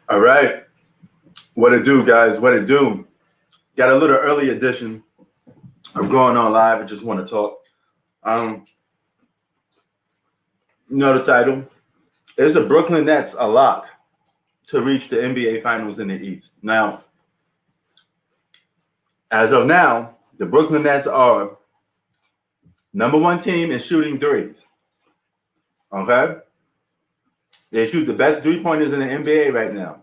All right. What it do, guys? What it do? Got a little early edition of going on live. I just want to talk. Um, the title is the Brooklyn Nets a lock to reach the NBA Finals in the East. Now, as of now, the Brooklyn Nets are number one team in shooting threes. Okay? They shoot the best three-pointers in the NBA right now.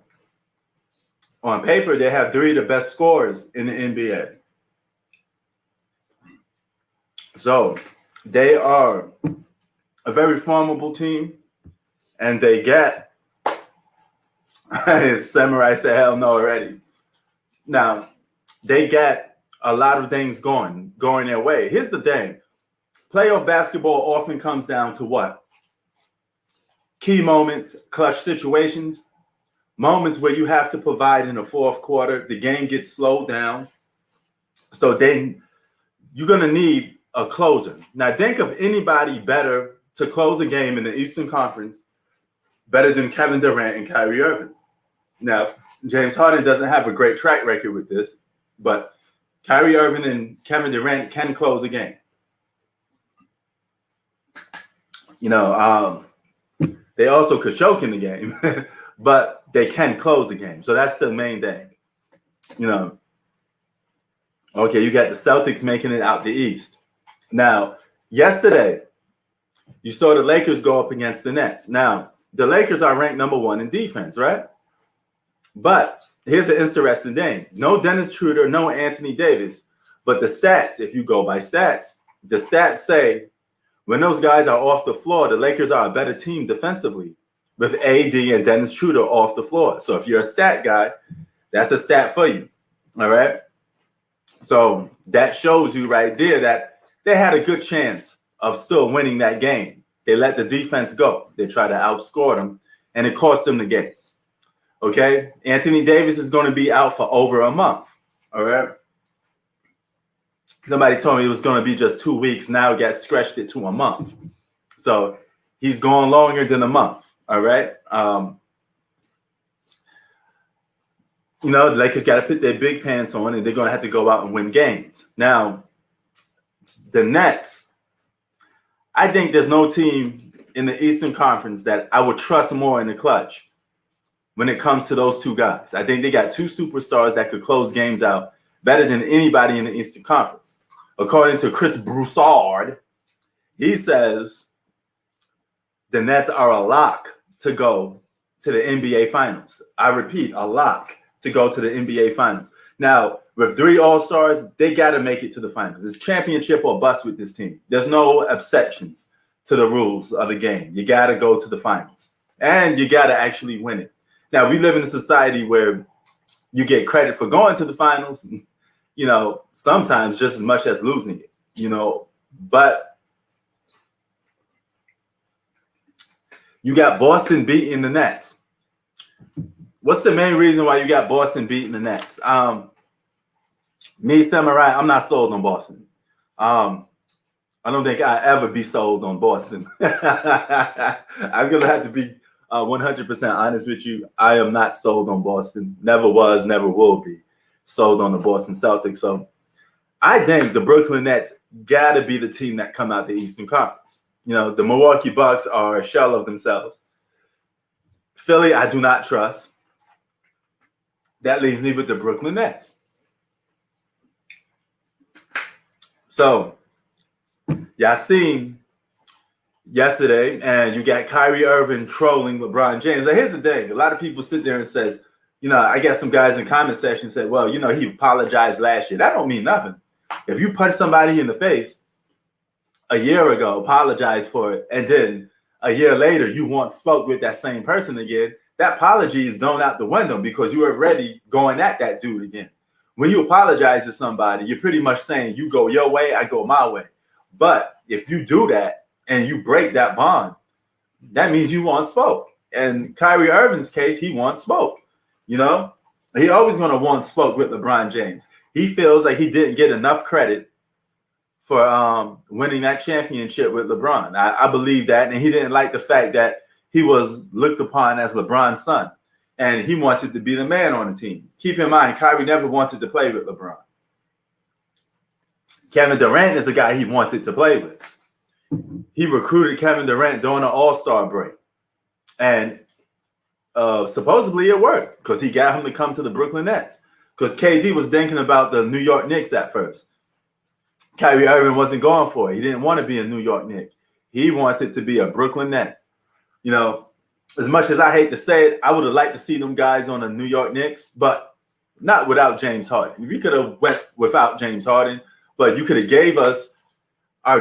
On paper, they have three of the best scorers in the NBA. So they are a very formidable team, and they get Samurai said hell no already. Now, they get a lot of things going their way. Here's the thing. Playoff basketball often comes down to what? Key moments, clutch situations, moments where you have to provide in the fourth quarter. The game gets slowed down. So then you're going to need a closer. Now, think of anybody better to close a game in the Eastern Conference better than Kevin Durant and Kyrie Irving. Now, James Harden doesn't have a great track record with this, but Kyrie Irving and Kevin Durant can close a game. They also could choke in the game, but they can close the game. So that's the main thing. Okay, you got the Celtics making it out the East. Now, yesterday, you saw the Lakers go up against the Nets. Now, the Lakers are ranked number one in defense, right? But here's an interesting thing. No Dennis Schroeder, no Anthony Davis. But the stats, if you go by stats, the stats say when those guys are off the floor, the Lakers are a better team defensively with AD and Dennis Schroeder off the floor. So if you're a stat guy, that's a stat for you. All right? So that shows you right there that they had a good chance of still winning that game. They let the defense go. They tried to outscore them, and it cost them the game. Okay? Anthony Davis is going to be out for over a month. All right? Somebody told me it was going to be just 2 weeks. Now it got stretched it to a month. So he's gone longer than a month. All right? The Lakers got to put their big pants on, and they're going to have to go out and win games. Now, the Nets, I think there's no team in the Eastern Conference that I would trust more in the clutch when it comes to those two guys. I think they got two superstars that could close games out better than anybody in the Eastern Conference. According to Chris Broussard, he says the Nets are a lock to go to the NBA Finals. I repeat, a lock to go to the NBA Finals. Now, with three All-Stars, they got to make it to the Finals. It's championship or bust with this team. There's no exceptions to the rules of the game. You got to go to the Finals, and you got to actually win it. Now, we live in a society where you get credit for going to the Finals, sometimes just as much as losing it, but you got Boston beating the Nets. What's the main reason why you got Boston beating the Nets? Me, Samurai, I'm not sold on Boston. I don't think I'll ever be sold on Boston. I'm going to have to be 100% honest with you. I am not sold on Boston. Never was, never will be sold on the Boston Celtics. So I think the Brooklyn Nets got to be the team that come out the Eastern Conference. The Milwaukee Bucks are a shell of themselves. Philly, I do not trust. That leaves me with the Brooklyn Nets. So, y'all seen yesterday, and you got Kyrie Irving trolling LeBron James. Now, here's the thing. A lot of people sit there and says, I got some guys in comment section said, well, he apologized last year. That don't mean nothing. If you punch somebody in the face a year ago, apologize for it, and then a year later you want spoke with that same person again, that apology is thrown out the window because you were already going at that dude again. When you apologize to somebody, you're pretty much saying you go your way, I go my way. But if you do that and you break that bond, that means you want spoke. And Kyrie Irving's case, he wants spoke. He always going to want spoke with LeBron James. He feels like he didn't get enough credit for winning that championship with LeBron. I believe that, and he didn't like the fact that he was looked upon as LeBron's son. and he wanted to be the man on the team. Keep in mind, Kyrie never wanted to play with LeBron. Kevin Durant is the guy he wanted to play with. He recruited Kevin Durant during an All-Star break. And supposedly it worked because he got him to come to the Brooklyn Nets. Because KD was thinking about the New York Knicks at first. Kyrie Irving wasn't going for it. He didn't want to be a New York Knick. He wanted to be a Brooklyn Net. You know, as much as I hate to say it, I would have liked to see them guys on the New York Knicks, but not without James Harden. We could have went without James Harden, but you could have gave us our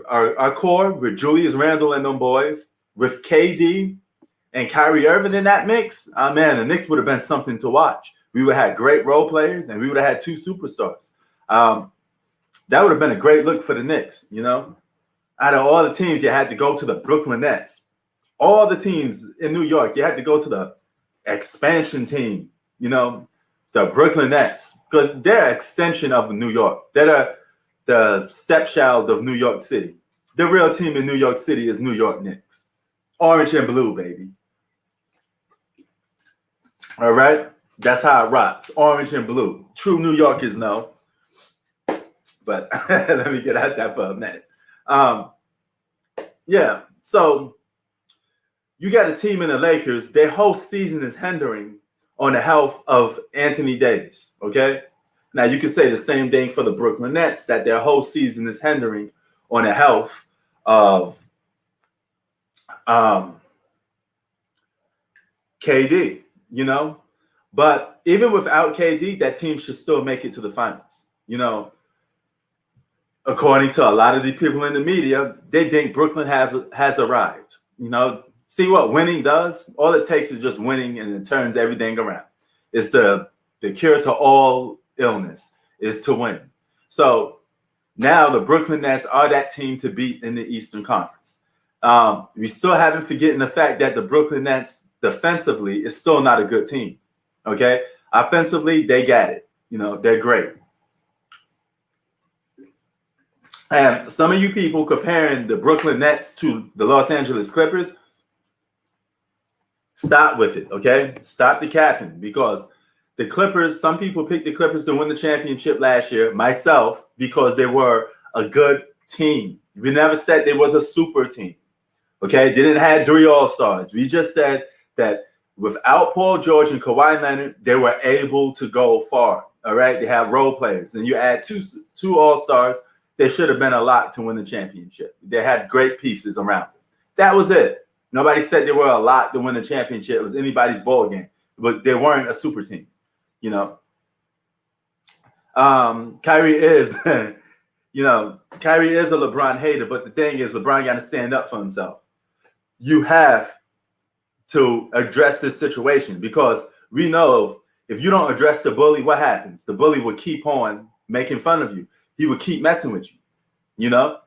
our core with Julius Randle and them boys, with KD and Kyrie Irving in that mix. Oh, man, the Knicks would have been something to watch. We would have had great role players, and we would have had two superstars. That would have been a great look for the Knicks, you know. Out of all the teams, you had to go to the Brooklyn Nets. All the teams in New York, you had to go to the expansion team, you know, the Brooklyn Nets, because they're an extension of New York. They're the stepchild of New York City. The real team in New York City is New York Knicks. Orange and blue, baby. All right? That's how it rocks. Orange and blue. True New Yorkers know. But let me get at that for a minute. Yeah, so you got a team in the Lakers. Their whole season is hindering on the health of Anthony Davis, okay? Now, you could say the same thing for the Brooklyn Nets, that their whole season is hindering on the health of KD, you know? But even without KD, that team should still make it to the finals, you know? According to a lot of the people in the media, they think Brooklyn has arrived. You know, see what winning does? All it takes is just winning, and it turns everything around. It's the cure to all illness is to win. So now the Brooklyn Nets are that team to beat in the Eastern Conference. We still haven't forgotten the fact that the Brooklyn Nets defensively is still not a good team. Okay, offensively they got it. You know, they're great. And some of you people comparing the Brooklyn Nets to the Los Angeles Clippers, stop with it, okay? Stop the capping, because the Clippers, some people picked the Clippers to win the championship last year, myself, because they were a good team. We never said they was a super team, okay? They didn't have 3 All-Stars. We just said that without Paul George and Kawhi Leonard, they were able to go far, all right? They have role players. And you add two All-Stars, there should have been a lot to win the championship. They had great pieces around them. That was it. Nobody said there were a lot to win the championship. It was anybody's ball game, but they weren't a super team, you know. Kyrie is, you know, Kyrie is a LeBron hater, but the thing is, LeBron got to stand up for himself. You have to address this situation, because we know if you don't address the bully, what happens? The bully will keep on making fun of you. He would keep messing with you, you know?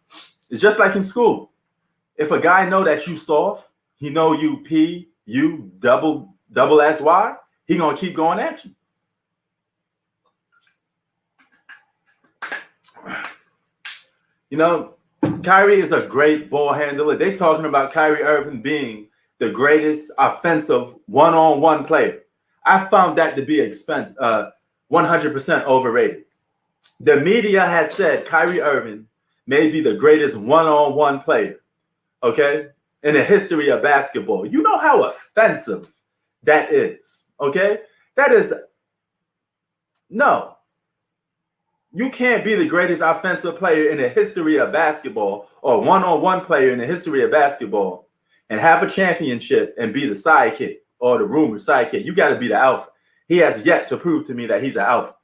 It's just like in school. If a guy know that you soft, he know you P, you double S-Y, he gonna keep going at you. You know, Kyrie is a great ball handler. They talking about Kyrie Irving being the greatest offensive one-on-one player. I found that to be 100% overrated. The media has said Kyrie Irving may be the greatest one-on-one player, okay, in the history of basketball. You know how offensive that is, okay? That is, no. You can't be the greatest offensive player in the history of basketball, or one-on-one player in the history of basketball, and have a championship and be the sidekick or the rumored sidekick. You got to be the alpha. He has yet to prove to me that he's an alpha,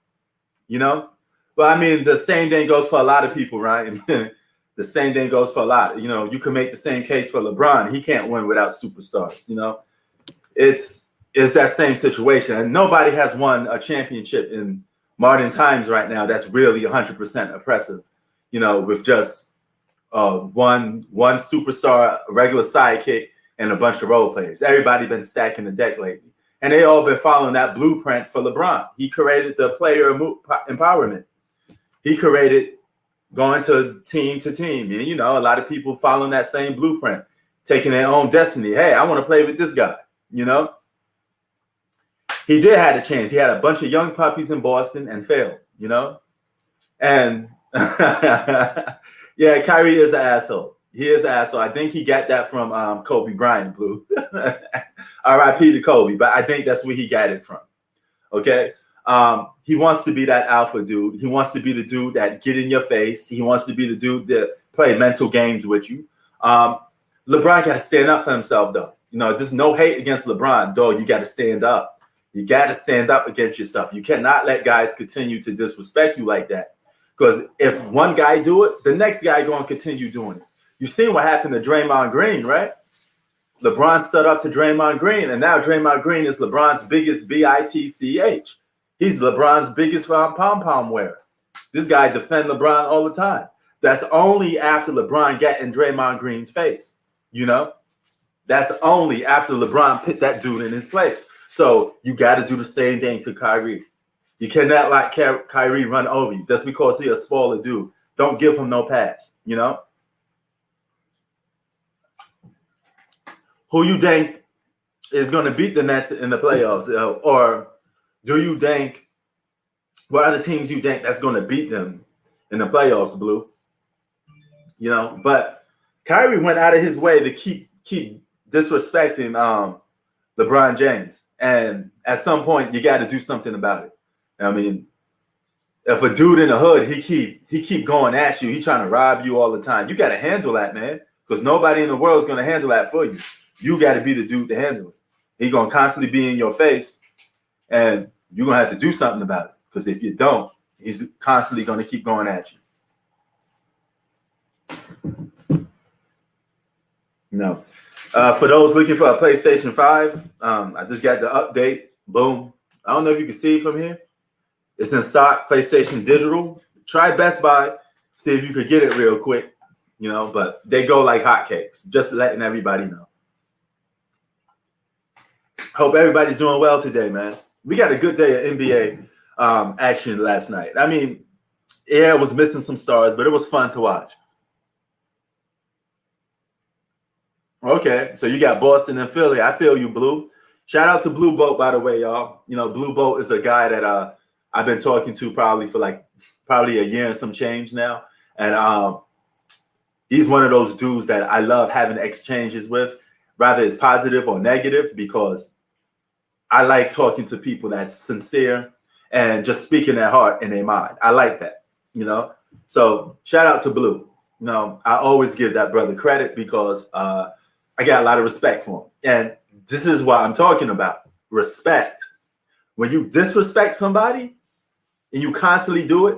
you know? But I mean, the same thing goes for a lot of people, right? The same thing goes for a lot. You know, you can make the same case for LeBron. He can't win without superstars, you know? It's that same situation. And nobody has won a championship in modern times right now that's really 100% oppressive, you know, with just one superstar, a regular sidekick, and a bunch of role players. Everybody been stacking the deck lately. And they all been following that blueprint for LeBron. He created the player empowerment. He created going to team. And, you know, a lot of people following that same blueprint, taking their own destiny. Hey, I want to play with this guy, you know? He did have a chance. He had a bunch of young puppies in Boston and failed, you know? And yeah, Kyrie is an asshole. He is an asshole. I think he got that from Kobe Bryant, Blue. R.I.P. to Kobe, but I think that's where he got it from. Okay? He wants to be that alpha dude. He wants to be the dude that get in your face. He wants to be the dude that play mental games with you. LeBron got to stand up for himself, though. You know, there's no hate against LeBron, dog. You got to stand up. You got to stand up against yourself. You cannot let guys continue to disrespect you like that. Because if one guy do it, the next guy going to continue doing it. You've seen what happened to Draymond Green, right? LeBron stood up to Draymond Green, and now Draymond Green is LeBron's biggest bitch. He's LeBron's biggest pom-pom wearer. This guy defend LeBron all the time. That's only after LeBron got in Draymond Green's face, you know? That's only after LeBron put that dude in his place. So you got to do the same thing to Kyrie. You cannot let Kyrie run over you just because he's a smaller dude. Don't give him no pass, you know? Who you think is going to beat the Nets in the playoffs? Or do you think, what other teams you think that's going to beat them in the playoffs, Blue? You know, but Kyrie went out of his way to keep disrespecting LeBron James. And at some point, you got to do something about it. I mean, if a dude in the hood, he keep going at you, he trying to rob you all the time. You got to handle that, man, because nobody in the world is going to handle that for you. You got to be the dude to handle it. He's going to constantly be in your face, and you're going to have to do something about it, because if you don't, he's constantly going to keep going at you. No. For those looking for a PlayStation 5, I just got the update. Boom. I don't know if you can see it from here. It's in stock, PlayStation Digital. Try Best Buy, see if you could get it real quick, you know, but they go like hotcakes, just letting everybody know. Hope everybody's doing well today, man. We got a good day of NBA action last night. I mean, yeah, it was missing some stars, but it was fun to watch. Okay, so you got Boston and Philly. I feel you, Blue. Shout out to Blue Boat, by the way, y'all. You know, Blue Boat is a guy that I've been talking to probably a year and some change now. And he's one of those dudes that I love having exchanges with, rather it's positive or negative, because I like talking to people that's sincere and just speaking their heart and their mind. I like that, you know? So shout out to Blue. You know, I always give that brother credit because I got a lot of respect for him. And this is what I'm talking about, respect. When you disrespect somebody and you constantly do it,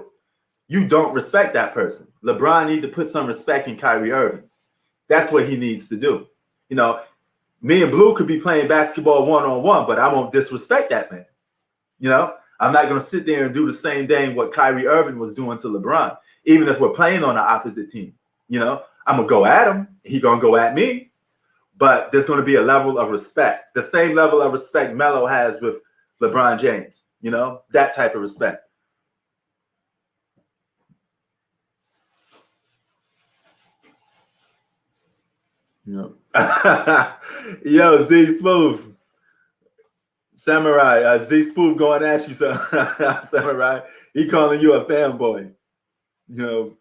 you don't respect that person. LeBron needs to put some respect in Kyrie Irving. That's what he needs to do. You know, me and Blue could be playing basketball one-on-one, but I won't disrespect that man. You know, I'm not going to sit there and do the same thing what Kyrie Irving was doing to LeBron, even if we're playing on the opposite team. You know, I'm going to go at him. He's going to go at me. But there's going to be a level of respect, the same level of respect Melo has with LeBron James, you know, that type of respect. You know? Yo, Z Smooth. Samurai, Z Smooth going at you, Samurai. He calling you a fanboy. You know.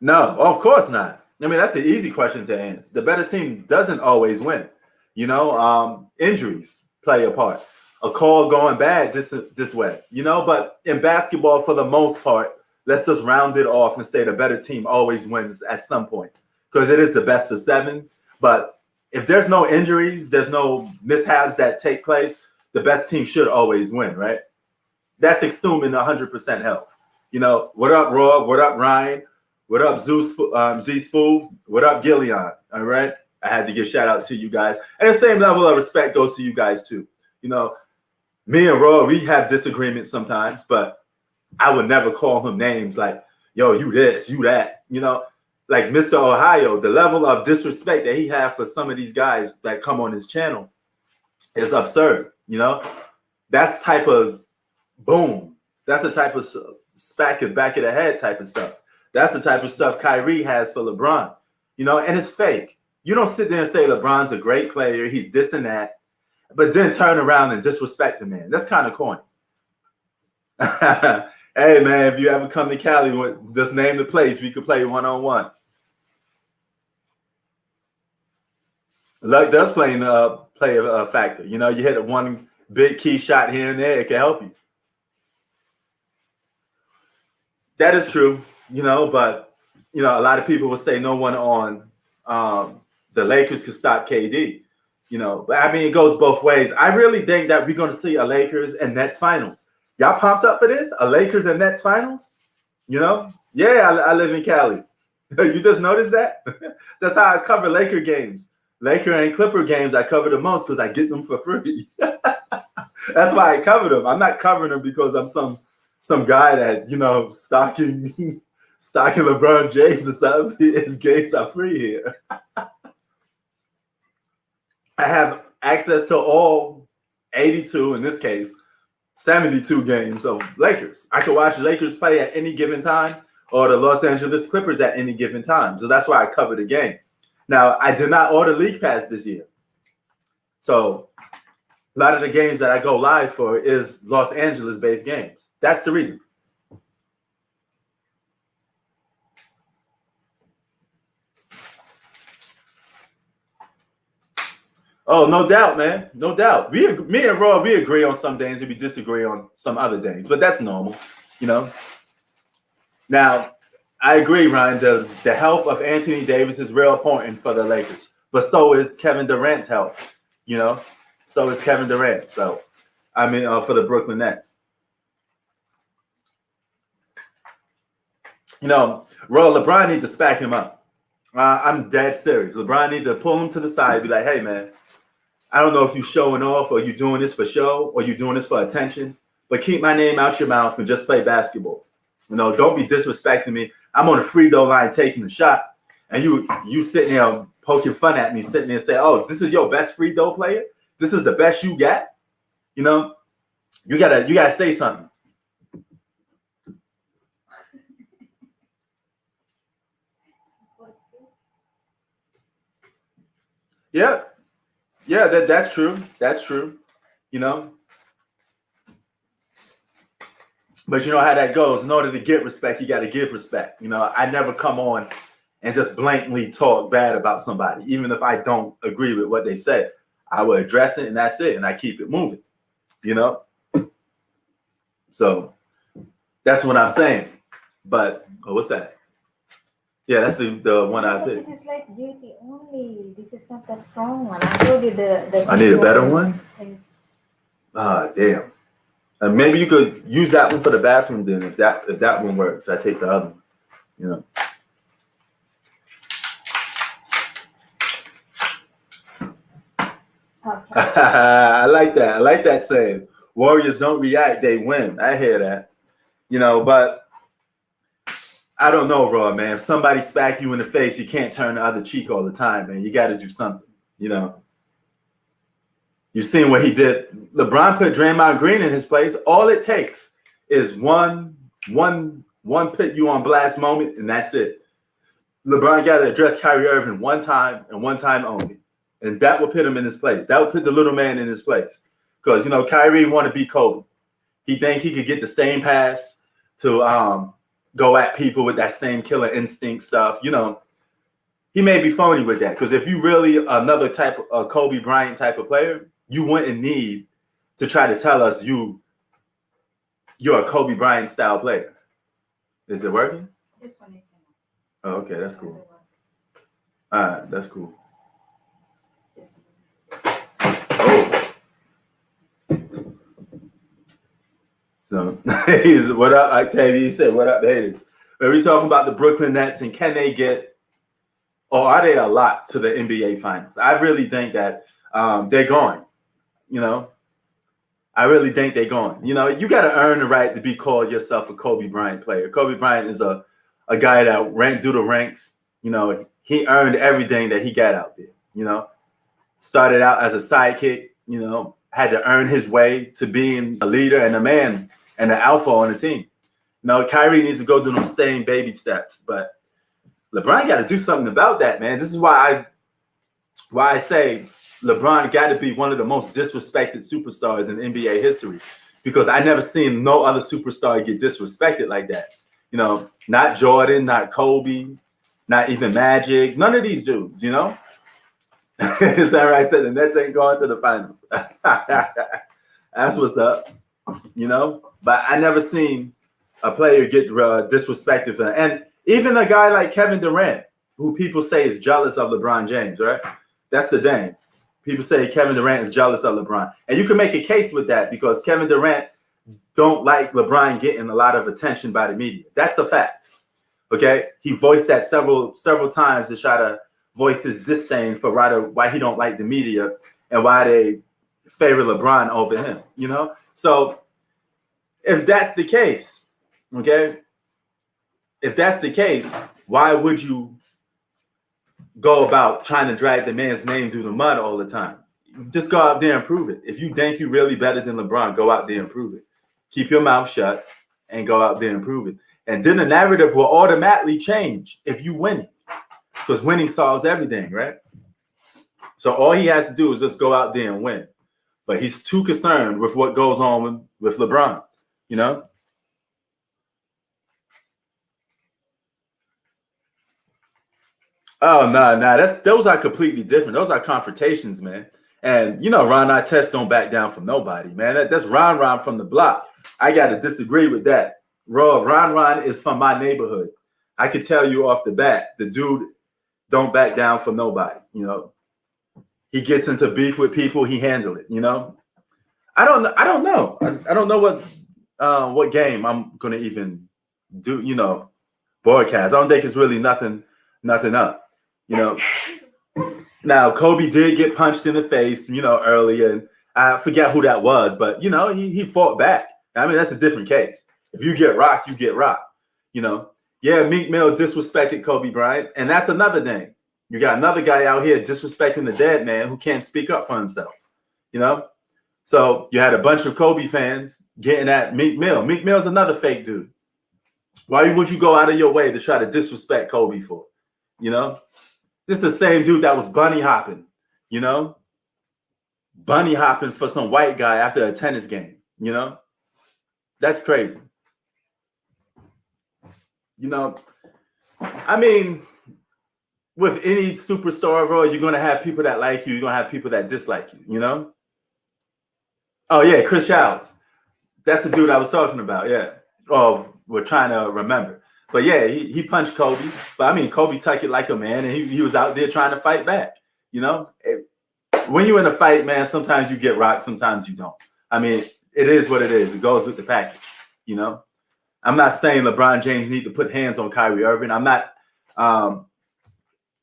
No, of course not. I mean, that's an easy question to answer. The better team doesn't always win. You know, injuries play a part. A call going bad this way, you know, but in basketball, for the most part, let's just round it off and say the better team always wins at some point, because it is the best of 7. But if there's no injuries, there's no mishaps that take place, the best team should always win, right? That's assuming 100% health. You know, what up, Raw? What up, Ryan? What up, Z Spoof? What up, Gillian? All right. I had to give shout outs to you guys. And the same level of respect goes to you guys too. You know, me and Raw, we have disagreements sometimes, but I would never call him names like, yo, you this, you that. You know, like Mr. Ohio, the level of disrespect that he had for some of these guys that come on his channel is absurd. You know, that's type of boom. That's the type of back of the head type of stuff. That's the type of stuff Kyrie has for LeBron, you know, and it's fake. You don't sit there and say LeBron's a great player, he's this and that, but then turn around and disrespect the man. That's kind of corny. Hey man, if you ever come to Cali, just name the place we could play one-on-one. Luck does play a factor. You know, you hit one big key shot here and there, it can help you. That is true, you know, but you know, a lot of people will say no one on the Lakers could stop KD. You know, but I mean, it goes both ways. I really think that we're going to see a Lakers and Nets finals. Y'all pumped up for this? A Lakers and Nets finals? You know? Yeah, I live in Cali. You just noticed that? That's how I cover Laker games. Laker and Clipper games, I cover the most because I get them for free. That's why I cover them. I'm not covering them because I'm some guy that, you know, stocking LeBron James or something. His games are free here. I have access to all 82, in this case, 72 games of Lakers. I can watch Lakers play at any given time or the Los Angeles Clippers at any given time. So that's why I cover the game. Now, I did not order League Pass this year. So a lot of the games that I go live for is Los Angeles-based games. That's the reason. Oh, no doubt, man. No doubt. Me and Roy, we agree on some things and we disagree on some other things, but that's normal, you know. Now, I agree, Ryan, the health of Anthony Davis is real important for the Lakers, but so is Kevin Durant's health, you know. So is Kevin Durant. So, I mean, for the Brooklyn Nets. You know, Roy, LeBron needs to spack him up. I'm dead serious. LeBron needs to pull him to the side and be like, hey, man, I don't know if you're showing off or you're doing this for show or you're doing this for attention, but keep my name out your mouth and just play basketball. You know, don't be disrespecting me. I'm on the free throw line taking the shot, and you sitting there poking fun at me, sitting there and say, oh, this is your best free throw player? This is the best you got? You know, you gotta say something. Yeah. Yeah, that's true. That's true. You know. But you know how that goes. In order to get respect, you got to give respect. You know, I never come on and just blankly talk bad about somebody, even if I don't agree with what they say. I will address it and that's it, and I keep it moving. You know. So that's what I'm saying. But what's that? Yeah, that's the one I picked. This is like duty only. This is not the strong one. I told you the I need a better one? Is... Damn. Maybe you could use that one for the bathroom then. If that one works, I take the other one. You know. Okay. I like that. I like that saying. Warriors don't react, they win. I hear that. You know, but I don't know, Raw, man. If somebody smack you in the face, you can't turn the other cheek all the time, man. You got to do something, you know. You've seen what he did. LeBron put Draymond Green in his place. All it takes is one put you on blast moment, and that's it. LeBron got to address Kyrie Irving one time and one time only, and that will put him in his place. That will put the little man in his place. Because, you know, Kyrie want to be Kobe. He think he could get the same pass to go at people with that same killer instinct stuff. You know, he may be phony with that. Because if you really another type of Kobe Bryant type of player, you wouldn't need to try to tell us you're a Kobe Bryant style player. Is it working? This one is. Oh, okay, that's cool. All right, that's cool. Oh. So, what up, Octavia? Said, what up, haters? Are we talking about the Brooklyn Nets and can they get, or are they a lot to the NBA Finals? I really think that they're going. You know, I really think they're going. You know, you got to earn the right to be called yourself a Kobe Bryant player. Kobe Bryant is a guy that ran through the ranks. You know, he earned everything that he got out there. You know, started out as a sidekick, you know, had to earn his way to being a leader and a man and an alpha on the team. You know, Kyrie needs to go through those same baby steps, but LeBron got to do something about that, man. This is why why I say LeBron got to be one of the most disrespected superstars in NBA history, because I never seen no other superstar get disrespected like that. You know, not Jordan, not Kobe, not even Magic, none of these dudes, you know? Is that right? I said the Nets ain't going to the finals. That's what's up, you know? But I never seen a player get disrespected for that. And even a guy like Kevin Durant, who people say is jealous of LeBron James, right? That's the thing. People say Kevin Durant is jealous of LeBron. And you can make a case with that because Kevin Durant don't like LeBron getting a lot of attention by the media. That's a fact. Okay? He voiced that several times to try to voice his disdain for why he don't like the media and why they favor LeBron over him, you know? So if that's the case, okay? If that's the case, why would you go about trying to drag the man's name through the mud all the time? Just go out there and prove it. If you think you're really better than LeBron, go out there and prove it. Keep your mouth shut and go out there and prove it. And then the narrative will automatically change if you win it, because winning solves everything, right? So all he has to do is just go out there and win. But he's too concerned with what goes on with LeBron, you know? Oh no, those are completely different. Those are confrontations, man. And you know, Ron Artest don't back down from nobody, man. That's Ron from the block. I got to disagree with that. Ron is from my neighborhood. I could tell you off the bat, the dude don't back down from nobody. You know, he gets into beef with people, he handle it. You know, I don't know. I don't know what game I'm gonna even do. You know, broadcast. I don't think it's really nothing up. You know, now Kobe did get punched in the face, you know, earlier, and I forget who that was, but you know, he fought back. I mean, that's a different case. If you get rocked, you get rocked. You know, yeah, Meek Mill disrespected Kobe Bryant, and that's another thing. You got another guy out here disrespecting the dead man who can't speak up for himself. You know, so you had a bunch of Kobe fans getting at Meek Mill. Meek Mill's another fake dude. Why would you go out of your way to try to disrespect Kobe for? You know, this is the same dude that was bunny hopping, you know, bunny hopping for some white guy after a tennis game, you know, that's crazy. You know, I mean, with any superstar role, you're going to have people that like you. You're going to have people that dislike you, you know? Oh, yeah, Chris Childs. That's the dude I was talking about, yeah. Oh, we're trying to remember. But yeah, he punched Kobe. But I mean, Kobe took it like a man, and he was out there trying to fight back. You know, when you're in a fight, man, sometimes you get rocked, sometimes you don't. I mean, it is what it is. It goes with the package. You know, I'm not saying LeBron James need to put hands on Kyrie Irving. I'm not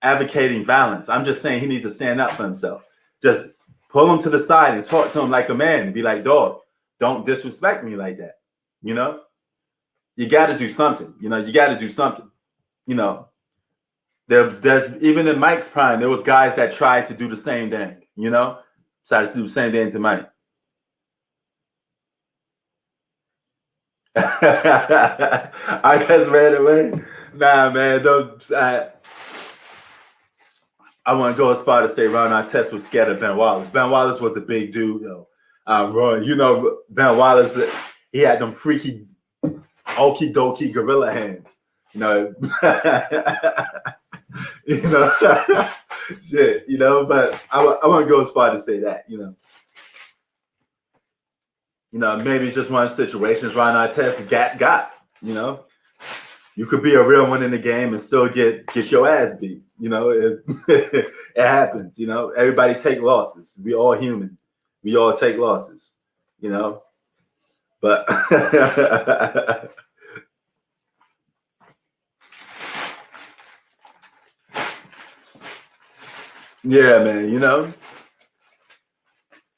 advocating violence. I'm just saying he needs to stand up for himself. Just pull him to the side and talk to him like a man and be like, dog, don't disrespect me like that. You know? You got to do something. You know, you got to do something. You know, there's even in Mike's prime, there was guys that tried to do the same thing. You know, tried to do the same thing to Mike. I just ran away. Nah, man, don't. I want to go as far to say Ron Artest was scared of Ben Wallace. Ben Wallace was a big dude, though. Ron, you know, Ben Wallace, he had them freaky, okie dokie gorilla hands. You know, you know, shit. You know, but I want to go as far to say that. You know, maybe just one of the situations Ron Artest got. You know, you could be a real one in the game and still get your ass beat. You know, it happens. You know, everybody take losses. We all human. We all take losses. You know, but yeah, man. You know,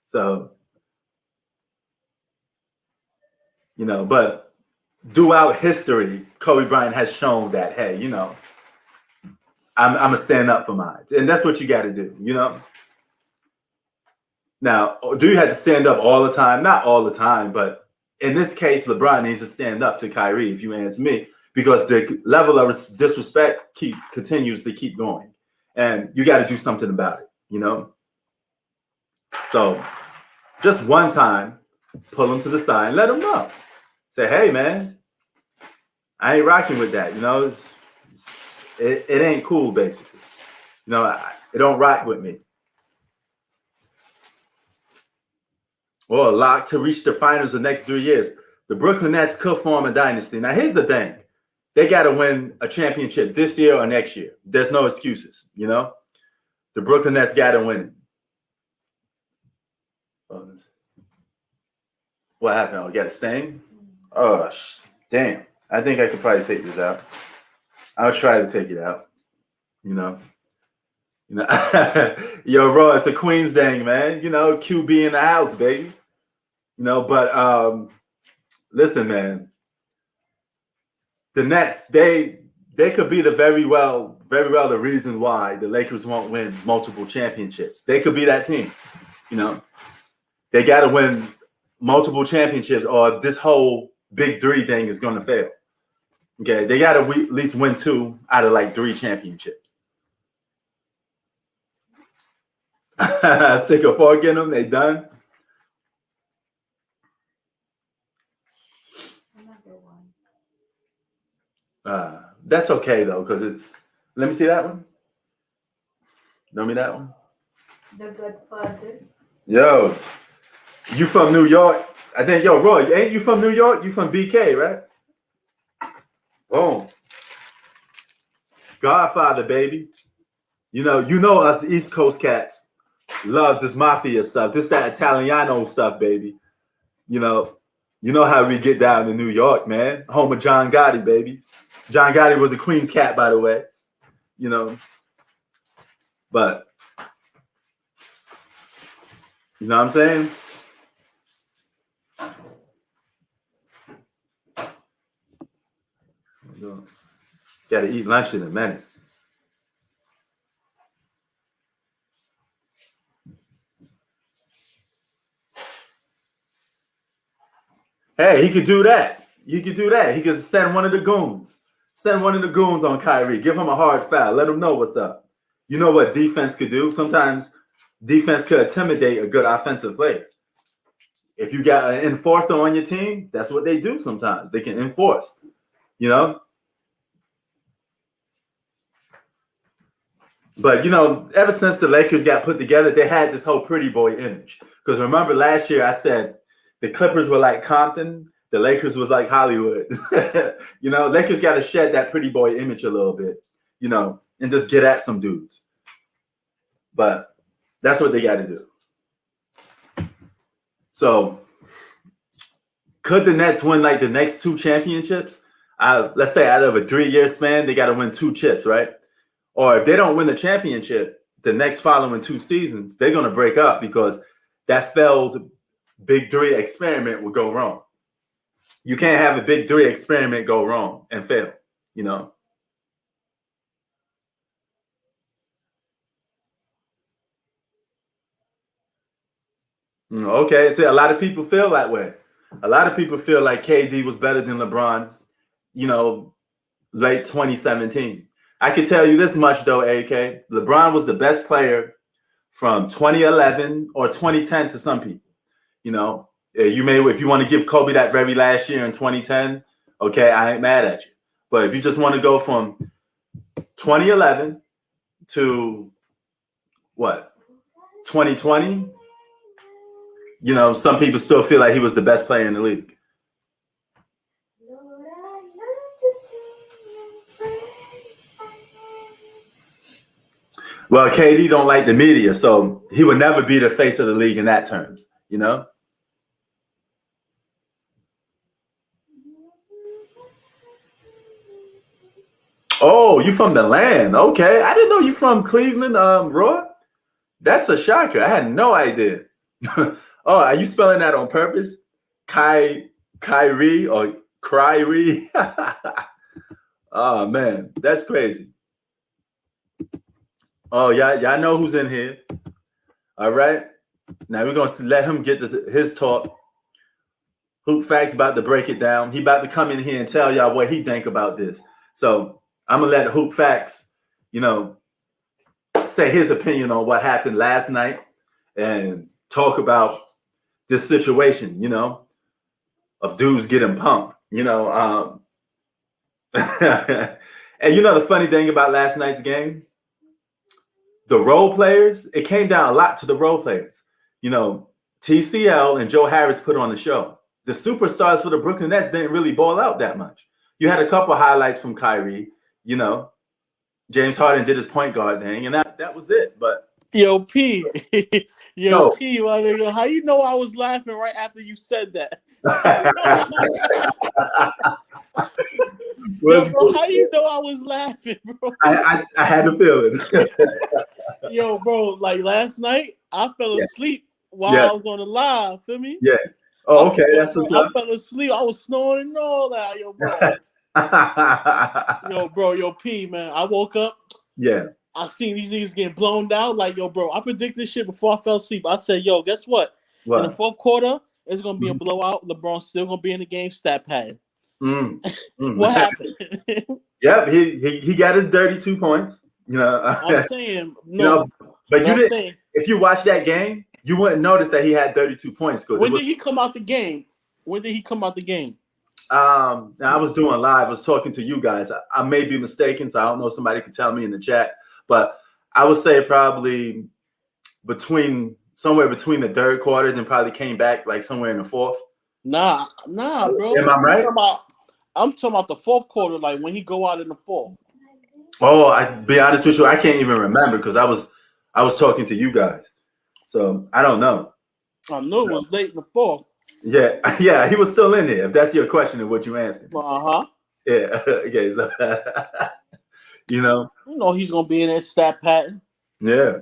so you know, but throughout history, Kobe Bryant has shown that, hey, you know, I'm gonna stand up for mine, and that's what you got to do, you know. Now, do you have to stand up all the time? Not all the time, but in this case, LeBron needs to stand up to Kyrie, if you ask me, because the level of disrespect continues to keep going, and you got to do something about it. you know. So just one time, pull them to the side and let them know. Say, hey, man, I ain't rocking with that. You know, it ain't cool, basically. You know, it don't rock with me. Well, locked to reach the finals the next 3 years. The Brooklyn Nets could form a dynasty. Now, here's the thing. They got to win a championship this year or next year. There's no excuses, you know? The Brooklyn Nets got to win it. What happened? Oh, got a stain? Oh, damn. I think I could probably take this out. I'll try to take it out, you know? Yo, bro, it's the Queens dang, man. You know, QB in the house, baby. You know, but listen, man. The Nets, they could be the very well the reason why the Lakers won't win multiple championships. They could be that team. You know, they got to win multiple championships, or this whole big three thing is going to fail. Okay, they got to at least win 2 out of like 3 championships. Stick a fork in them. They done. That's okay though, because it's. Let me see that one. Know me that one. The Godfather. Yo, you from New York? I think. Yo, Roy, ain't you from New York? You from BK, right? Boom. Godfather, baby. You know us East Coast cats love this mafia stuff. This that Italiano stuff, baby. You know how we get down in New York, man. Home of John Gotti, baby. John Gotti was a Queens cat, by the way. You know. But you know what I'm saying? Got to eat lunch in a minute. Hey, he could do that. He could do that. He could send one of the goons. Send one of the goons on Kyrie. Give him a hard foul. Let him know what's up. You know what defense could do? Sometimes defense could intimidate a good offensive player. If you got an enforcer on your team, that's what they do sometimes. They can enforce, you know? But, you know, ever since the Lakers got put together, they had this whole pretty boy image. Because remember last year I said the Clippers were like Compton, the Lakers was like Hollywood. You know, Lakers got to shed that pretty boy image a little bit, you know, and just get at some dudes. But that's what they got to do. So could the Nets win like the next 2 championships? Let's say out of a 3-year span, they got to win 2 chips, right? Or if they don't win the championship, the next following 2 seasons, they're going to break up because that failed Big 3 experiment will go wrong. You can't have a Big 3 experiment go wrong and fail, you know? Okay, see, a lot of people feel that way. A lot of people feel like KD was better than LeBron, you know, late 2017. I can tell you this much, though, AK. LeBron was the best player from 2011 or 2010 to some people. You know, you may, if you want to give Kobe that very last year in 2010, okay, I ain't mad at you. But if you just want to go from 2011 to what, 2020, you know, some people still feel like he was the best player in the league. Well, KD don't like the media, so he would never be the face of the league in that terms, you know? Oh, you from the land. Okay. I didn't know you from Cleveland, Roy. That's a shocker. I had no idea. Oh, are you spelling that on purpose? Kyrie or Kyrie? Oh, man. That's crazy. Oh, y'all know who's in here. All right. Now we're going to let him get his talk. Hoop Facts about to break it down. He about to come in here and tell y'all what he think about this. So I'm going to let Hoop Facts, you know, say his opinion on what happened last night and talk about this situation, of dudes getting pumped, and the funny thing about last night's game, the role players, it came down a lot to the role players. TCL and Joe Harris put on the show. The superstars for the Brooklyn Nets didn't really ball out that much. You had a couple highlights from Kyrie, James Harden did his point guard thing, and that was it. But Yo, P, my nigga, how you know I was laughing right after you said that? Yo, bro, how you know I was laughing, bro? I had the feeling. Yo, bro, like last night, I fell asleep while I was on the live. Feel me? Yeah. Oh, okay. That's what's up. I fell asleep. I was snoring and all that. Yo, bro. Yo, P, man. I woke up. Yeah. I seen these niggas getting blown out. Like, yo, bro, I predicted this shit before I fell asleep. I said, yo, guess what? In the fourth quarter, it's going to be a blowout. LeBron's still going to be in the game, stat pad. What happened? Yep, he got his 32 points. I'm saying, but you didn't. If you watch that game, you wouldn't notice that he had 32 points. When did he come out the game? I was doing live. I was talking to you guys. I may be mistaken, so I don't know if somebody can tell me in the chat. But I would say probably somewhere between the third quarter, then probably came back like somewhere in the fourth. Nah, bro. Am I right? I'm talking about the fourth quarter, like when he go out in the fourth. Oh, I'll be honest with you, I can't even remember because I was talking to you guys. So I don't know. I knew it was late in the fourth. Yeah, he was still in there. If that's your question and what you answered. Yeah. Okay. So he's gonna be in that stat pattern. Yeah.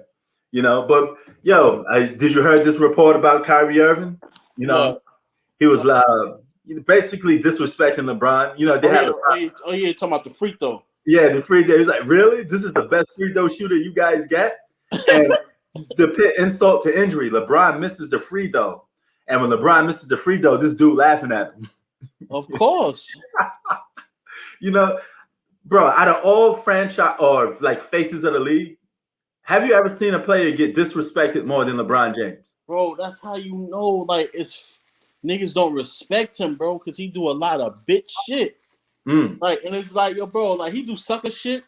But did you heard this report about Kyrie Irving? He was basically disrespecting LeBron. Talking about the free throw. Yeah, the free throw. He was like, really? This is the best free throw shooter you guys get? And to put insult to injury, LeBron misses the free throw. And when LeBron misses the free throw, this dude laughing at him. Of course. Bro, out of all franchise or like faces of the league, have you ever seen a player get disrespected more than LeBron James? Bro, that's how you know, like, it's niggas don't respect him, bro, because he do a lot of bitch shit. Like, and it's like, yo, bro, like, he do sucker shit,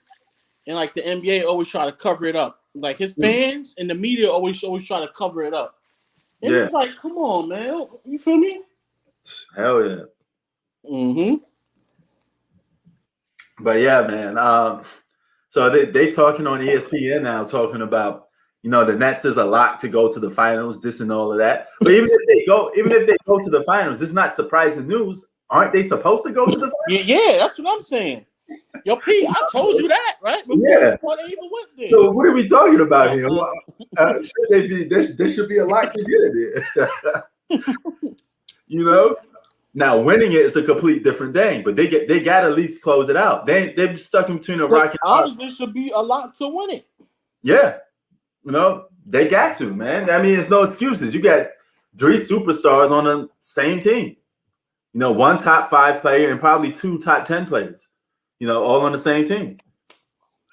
and like the NBA always try to cover it up. Like his fans and the media always try to cover it up. And it's like, come on, man. You feel me? Hell yeah. But yeah, man. So they talking on ESPN now, talking about the Nets is a lock to go to the finals, this and all of that. But even if they go to the finals, it's not surprising news. Aren't they supposed to go to the finals? Yeah, that's what I'm saying. Yo, P, I told you that, right? Before they even went there. So what are we talking about here? There should be a lock to get it there. Now winning it is a complete different thing, but they got to at least close it out. They've stuck in between a rock and hard. Obviously, should be a lot to win it. Yeah, they got to, man. I mean, it's no excuses. You got 3 superstars on the same team. 1 top 5 player and probably 2 top 10 players. All on the same team.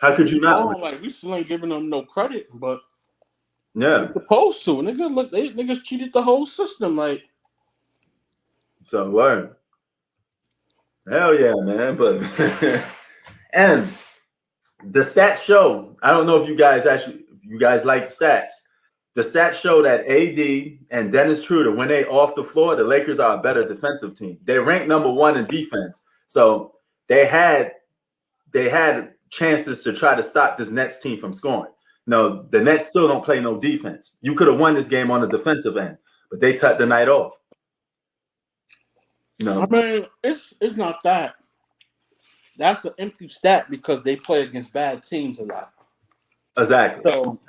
How could you not? Like we still ain't giving them no credit, but they're supposed to. Niggas cheated the whole system, like. So word. Hell yeah, man! But and the stats show. I don't know if you guys like stats. The stats show that AD and Dennis Schroeder, when they off the floor, the Lakers are a better defensive team. They rank number 1 in defense. So they had chances to try to stop this Nets team from scoring. No, the Nets still don't play no defense. You could have won this game on the defensive end, but they cut the night off. I mean, it's not that. That's an empty stat because they play against bad teams a lot. Exactly. So,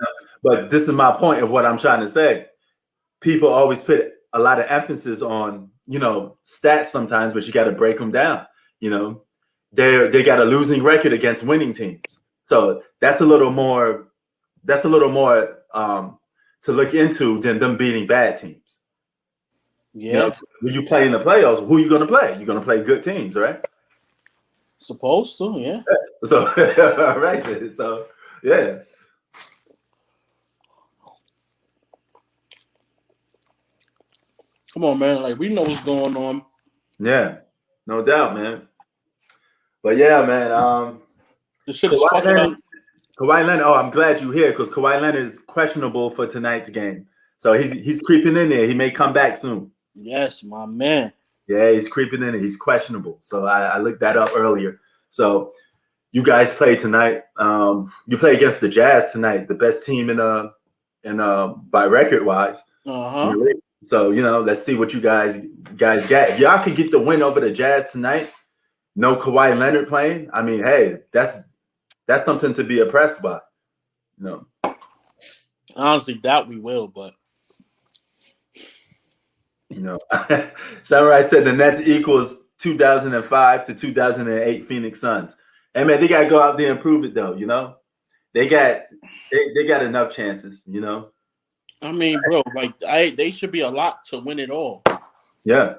but this is my point of what I'm trying to say. People always put a lot of emphasis on, stats sometimes, but you got to break them down. They got a losing record against winning teams. So that's a little more to look into than them beating bad teams. Yeah. When you play in the playoffs, who are you going to play? You're going to play good teams, right? Supposed to, yeah. So, right. So, yeah. Come on, man. Like we know what's going on. Yeah, no doubt, man. But yeah, man. This shit is fucking up. Kawhi Leonard. Oh, I'm glad you're here because Kawhi Leonard is questionable for tonight's game. So he's creeping in there. He may come back soon. Yes, my man. Yeah, he's creeping in there. He's questionable. So I looked that up earlier. So you guys play tonight. You play against the Jazz tonight, the best team in by record wise. So let's see what you guys get. If y'all could get the win over the Jazz tonight, no Kawhi Leonard playing. I mean, hey, that's something to be impressed by. I honestly doubt we will, but Samurai said the Nets equals 2005 to 2008 Phoenix Suns. Hey man, they gotta go out there and prove it though. They got enough chances. I mean, bro, like they should be a lot to win it all. Yeah.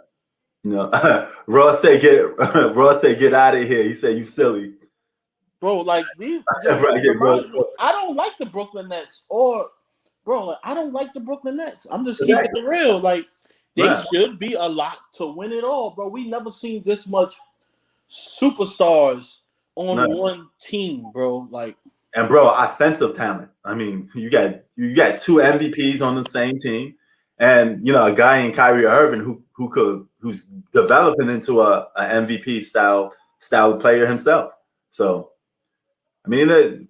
Ross said get out of here. He said you silly. Bro, like these I don't like the Brooklyn Nets I don't like the Brooklyn Nets. I'm just keeping it real. Like they should be a lot to win it all, bro. We never seen this much superstars on one team, bro. Like and bro, offensive talent. I mean, you got two MVPs on the same team, and a guy in Kyrie Irving who's developing into a MVP style player himself. So, I mean, they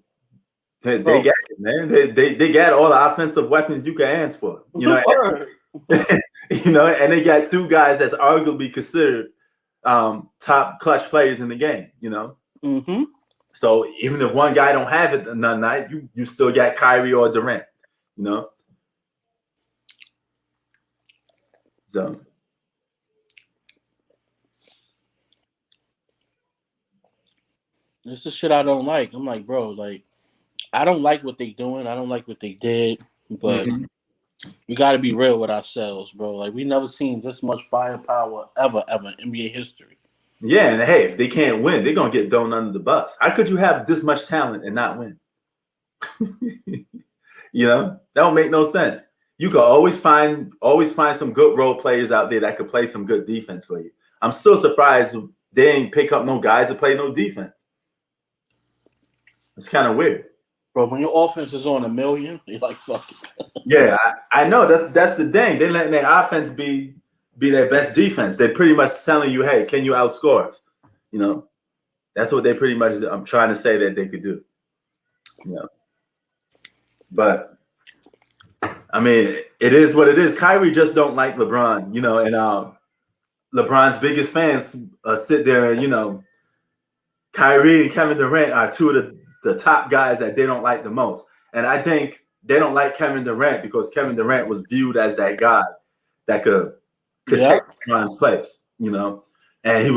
got it, man. They got all the offensive weapons you can ask for. And they got two guys that's arguably considered top clutch players in the game. Mm-hmm. So even if one guy don't have it another night, you still got Kyrie or Durant. So. This is shit I don't like. I'm like, bro, like, I don't like what they doing. I don't like what they did, but we got to be real with ourselves, bro. Like, we never seen this much firepower ever in NBA history. Yeah, and hey, if they can't win, they're gonna get thrown under the bus. How could you have this much talent and not win? That don't make no sense. You could always find some good role players out there that could play some good defense for you. I'm still surprised they ain't pick up no guys to play no defense. It's kind of weird. Bro, when your offense is on $1 million, you're like, fuck it. Yeah, I know. That's the thing. They're letting their offense be their best defense. They're pretty much telling you, hey, can you outscore us? That's what they pretty much I'm trying to say that they could do. But I mean, it is what it is. Kyrie just don't like LeBron, and LeBron's biggest fans sit there and Kyrie and Kevin Durant are two of the top guys that they don't like the most. And I think they don't like Kevin Durant because Kevin Durant was viewed as that guy that could take LeBron's place, and he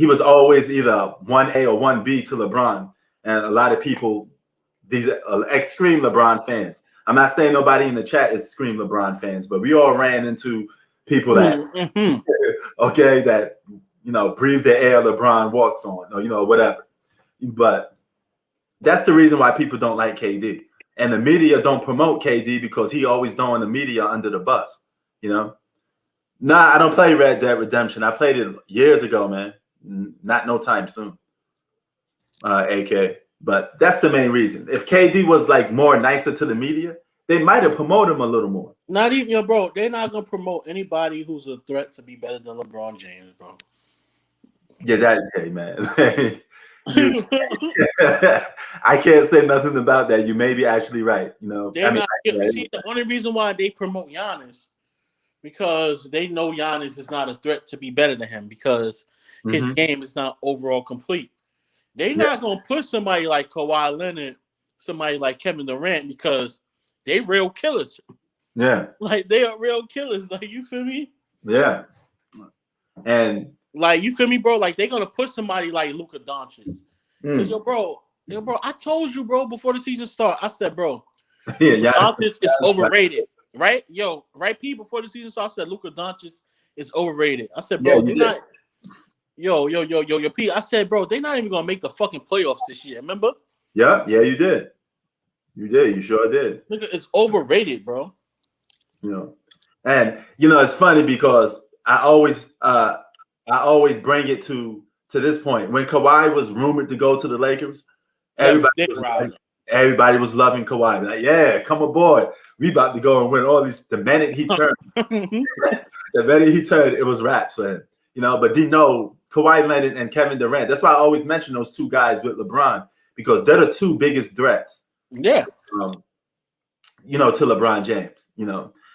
was always either 1A or 1B to LeBron. And a lot of people, these extreme LeBron fans. I'm not saying nobody in the chat is extreme LeBron fans, but we all ran into people that that breathe the air LeBron walks on, or whatever. But that's the reason why people don't like KD. And the media don't promote KD because he always throwing the media under the bus, Nah, I don't play Red Dead Redemption. I played it years ago, man. Not no time soon. AK. But that's the main reason. If KD was like more nicer to the media, they might have promoted him a little more. Not even, bro. They're not gonna promote anybody who's a threat to be better than LeBron James, bro. Yeah, that's hey, man. I can't say nothing about that. You may be actually right. See, the only reason why they promote Giannis because they know Giannis is not a threat to be better than him because his game is not overall complete. They're not gonna put somebody like Kawhi Leonard, somebody like Kevin Durant because they real killers. Yeah, like they are real killers. Like you feel me? Yeah, and like you feel me, bro? Like they're gonna put somebody like Luka Doncic. Because bro, I told you, bro, before the season started, I said, bro, Doncic is overrated, right? Right, P. Before the season started, I said Luka Doncic is overrated. I said, bro, they're not. Yo, P. I said, bro, they're not even gonna make the fucking playoffs this year. Remember? Yeah, you did. You sure did. Look, it's overrated, bro. And it's funny because I always bring it to this point. When Kawhi was rumored to go to the Lakers, everybody was loving Kawhi. Like, yeah, come aboard. We about to go and win all these. The minute he turned, it was raps for him. But Kawhi Leonard and Kevin Durant. That's why I always mention those two guys with LeBron, because they're the two biggest threats. Yeah. To LeBron James.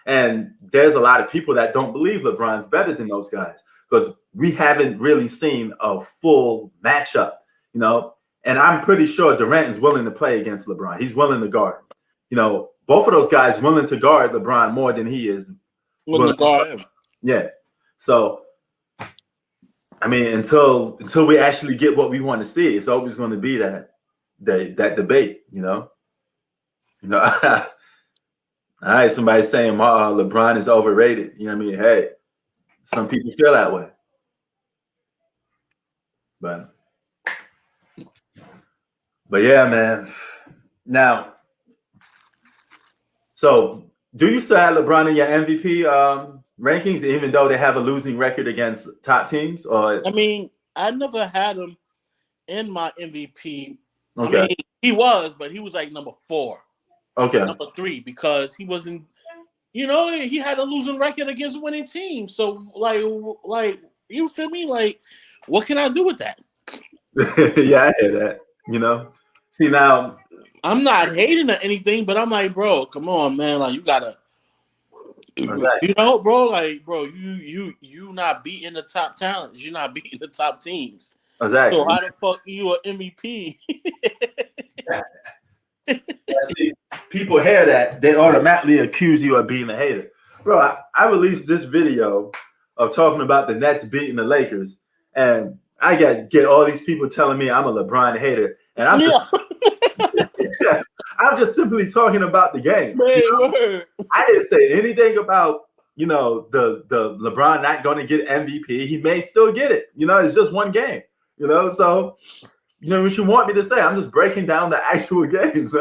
And there's a lot of people that don't believe LeBron's better than those guys because we haven't really seen a full matchup. And I'm pretty sure Durant is willing to play against LeBron. He's willing to guard. Both of those guys willing to guard LeBron more than he is willing to guard him. Yeah. So, I mean, until we actually get what we want to see, it's always going to be that debate. All right, somebody's saying LeBron is overrated. You know what I mean? Hey, some people feel that way. But yeah, man. Now, so do you still have LeBron in your MVP rankings, even though they have a losing record against top teams? Or I mean, I never had him in my MVP. Okay. I mean, he was, but he was like number 4. Okay. Number 3, because he wasn't, he had a losing record against winning teams. So like you feel me? Like, what can I do with that? Yeah, I hear that. See, now I'm not hating or anything, but I'm like, bro, come on, man. Like, you gotta, bro. Like, bro, you not beating the top talents. You're not beating the top teams. Exactly. So how the fuck you an MVP? See, people hear that, they automatically accuse you of being a hater. Bro, I released this video of talking about the Nets beating the Lakers, and I get all these people telling me I'm a LeBron hater, and I'm just simply talking about the game. I didn't say anything about the LeBron not going to get MVP. He may still get it. It's just one game. So what you want me to say? I'm just breaking down the actual games.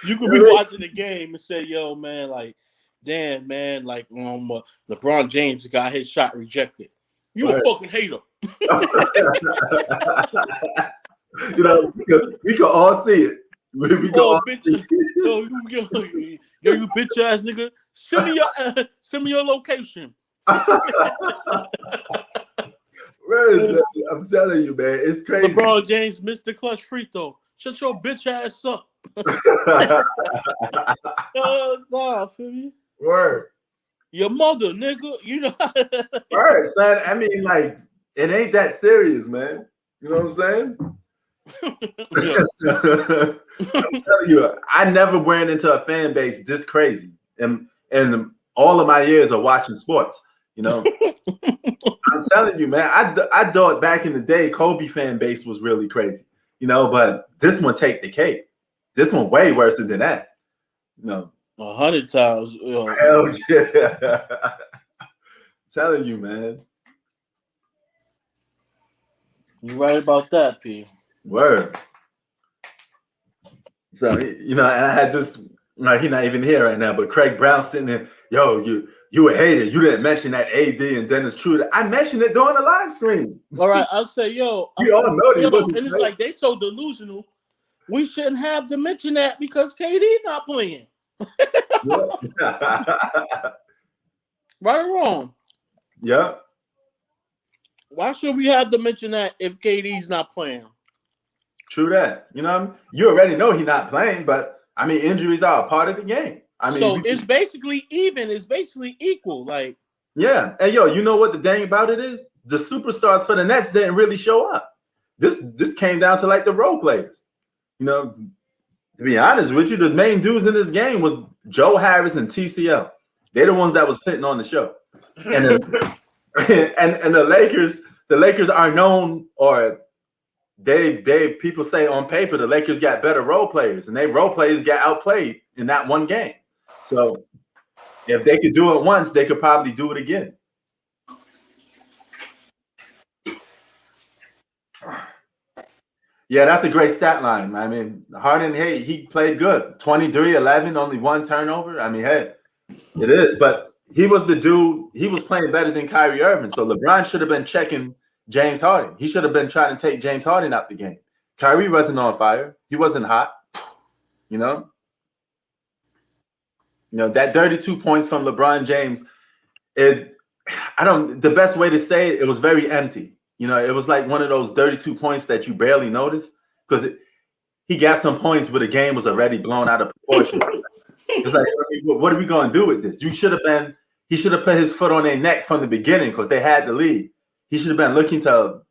You could be watching the game and say, "Yo, man, like, damn, man, like, LeBron James got his shot rejected. You a fucking hater." We can all see it. We can all bitch, see it. Yo, you bitch ass nigga. Send me your location. Where is it? I'm telling you, man, it's crazy. LeBron James missed the clutch free throw. Shut your bitch ass up. Nah, feel me? Word. Your mother, nigga. Word, son. I mean, like, it ain't that serious, man. You know what I'm saying? I'm telling you, I never went into a fan base this crazy in all of my years of watching sports. I'm telling you, man. I thought back in the day, Kobe fan base was really crazy. But this one take the cake. This one way worse than that. 100 times. Hell yeah. I'm telling you, man. You're right about that, P. Word. So, and I had this, he's not even here right now, but Craig Brown sitting there, yo, you a hater. You didn't mention that AD and Dennis Schroeder. I mentioned it during the live stream. All right, I'll say, yo. We all know this. And it's like, they so delusional. We shouldn't have to mention that because KD's not playing. Right or wrong? Yeah. Why should we have to mention that if KD's not playing? True that. You already know he's not playing, but I mean, injuries are a part of the game. I mean, so it's basically even. It's basically equal. Like, yeah. And yo, you know what the thing about it is? The superstars for the Nets didn't really show up. This came down to like the role players. To be honest with you, the main dudes in this game was Joe Harris and TCL. They're the ones that was putting on the show. And and the Lakers are known, or they people say on paper the Lakers got better role players, and they role players got outplayed in that one game. So if they could do it once, they could probably do it again. Yeah, that's a great stat line. I mean, Harden, hey, he played good. 23, 11, only one turnover. I mean, hey, It is, but he was the dude. He was playing better than Kyrie Irving. So LeBron should have been checking James Harden. He should have been trying to take James Harden out the game. Kyrie wasn't on fire. He wasn't hot. You know that 32 points from LeBron James. The best way to say it, it was very empty. It was like one of those 32 points that you barely notice because he got some points, but the game was already blown out of proportion. It's like, what are we going to do with this? He should have put his foot on their neck from the beginning because they had the lead. He should have been looking to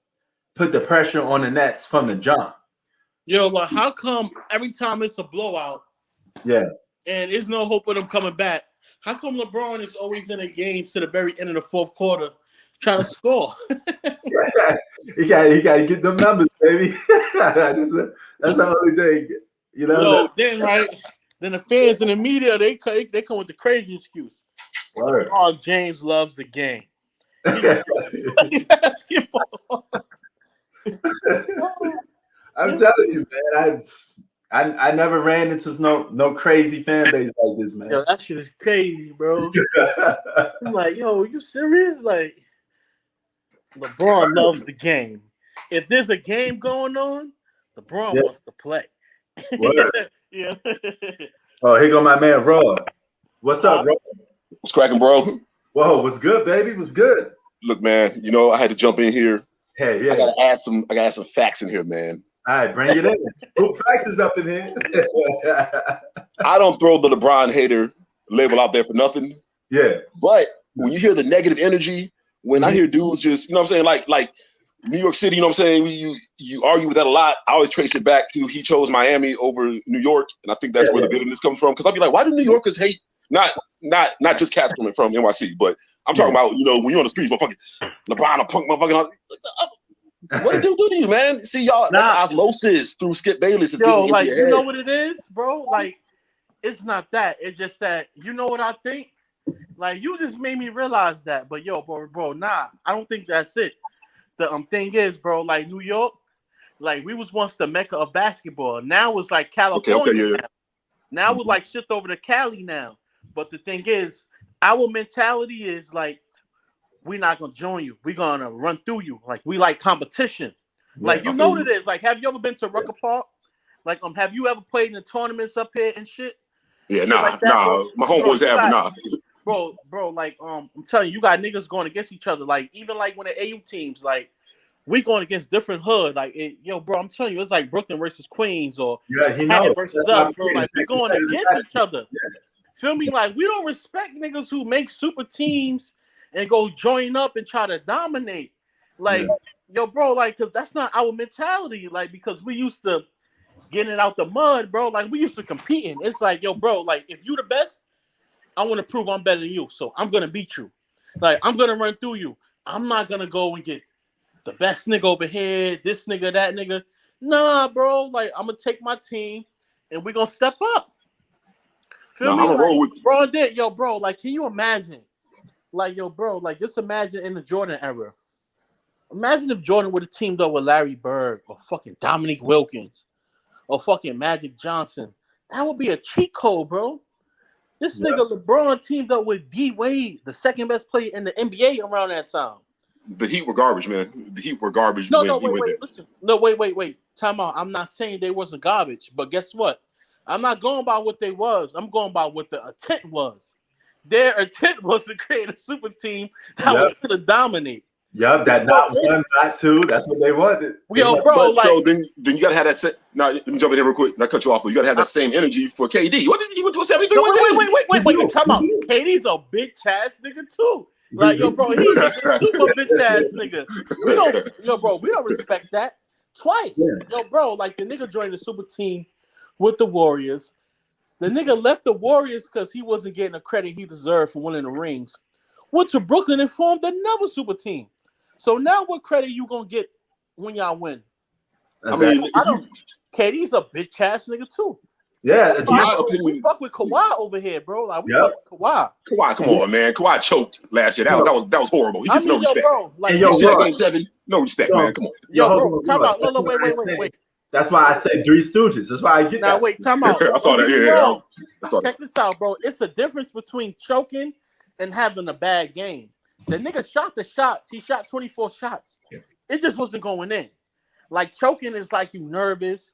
put the pressure on the Nets from the jump. Yo, like, how come every time it's a blowout, yeah, and there's no hope of them coming back, how come LeBron is always in a game to the very end of the fourth quarter trying to score? He got to get them numbers, baby. That's the only thing. Then the fans and the media, they come with the crazy excuse. Word. Oh, James loves the game. I'm telling you, man. I never ran into no crazy fan base like this, man. Yo, that shit is crazy, bro. I'm like, yo, you serious? Like, LeBron loves the game. If there's a game going on, LeBron wants to play. Yeah. Oh, here go my man Rod. What's up, Rod? What's cracking, bro? Whoa, what's good, baby? What's good? Look, man, I had to jump in here. Hey, yeah. I gotta add some facts in here, man. All right, bring it in. Who facts is up in here? I don't throw the LeBron hater label out there for nothing. Yeah. But when you hear the negative energy, when I hear dudes just, you know what I'm saying, like New York City, you know what I'm saying, you argue with that a lot. I always trace it back to he chose Miami over New York, and I think that's where the bitterness comes from. Because I'll be like, why do New Yorkers hate not just cats coming from NYC, but I'm talking about, when you're on the streets, motherfucking LeBron, a punk motherfucking. What did they do to you, man? See, y'all, that's osmosis through Skip Bayless. Yo, like, you know what it is, bro? Like, it's not that. It's just that, you know what I think? Like, you just made me realize that. But, yo, bro, nah, I don't think that's it. The thing is, bro, like, New York, like, we was once the mecca of basketball. Now it's like California. Okay, yeah. Now we're like shift over to Cali now. But the thing is, our mentality is like, we're not gonna join you. We're gonna run through you. Like, we like competition. Like, you know what it is. Like, have you ever been to Rucker Park? Like, have you ever played in the tournaments up here and shit? Yeah, nah. My homeboys have, nah. Bro, like, I'm telling you, you got niggas going against each other. Like, even like when the AU teams, like, we going against different hood. Like, bro, I'm telling you, it's like Brooklyn versus Queens or Hatton versus us, bro. Like, we're going against each other. Feel me? Like, we don't respect niggas who make super teams and go join up and try to dominate. Like, yo, bro, like, because that's not our mentality. Like, because we used to getting it out the mud, bro. Like, we used to competing. It's like, yo, bro, like, if you the best, I want to prove I'm better than you. So I'm going to beat you. Like, I'm going to run through you. I'm not going to go and get the best nigga over here, this nigga, that nigga. Nah, bro. Like, I'm going to take my team and we're going to step up. Feel me? Like, bro, yo, bro, like, can you imagine? Like, yo, bro, like, just imagine in the Jordan era. Imagine if Jordan would have teamed up with Larry Bird or fucking Dominique Wilkins or fucking Magic Johnson. That would be a cheat code, bro. This nigga LeBron teamed up with D Wade, the second best player in the NBA around that time. The Heat were garbage, man. The Heat were garbage. No, wait, listen. No, wait. Time out. I'm not saying they wasn't garbage, but guess what? I'm not going by what they was. I'm going by what the intent was. Their intent was to create a super team that was going to dominate. Yep, that not one, not two. That's what they wanted. Yo, bro, like, so then you gotta have that. Now, let me jump in here real quick. Not cut you off, but you gotta have that same energy for KD. What did he went to a 73? Wait. Time out. KD's a bitch ass nigga too. Like, yo, bro, he's a super bitch ass nigga. We don't respect that. Twice. Yeah. Yo, bro, like, the nigga joined the super team with the Warriors. The nigga left the Warriors because he wasn't getting the credit he deserved for winning the rings. Went to Brooklyn and formed another super team. So now what credit you gonna get when y'all win? KD's a bitch ass nigga too. Yeah, we fuck with Kawhi over here, bro. Like, we fuck with Kawhi. Kawhi, come on, man. Kawhi choked last year. That was horrible. He gets no respect. Bro, like, Game 7, no respect, man. Come on. Bro, time out. No, wait. That's why I say Three Stooges. That's why I get Now that. wait, time out. I saw Don't that. get me Yeah, wrong. I saw that. Check this out, bro. It's a difference between choking and having a bad game. The nigga shot the shots. He shot 24 shots. It just wasn't going in. Like choking is like you nervous.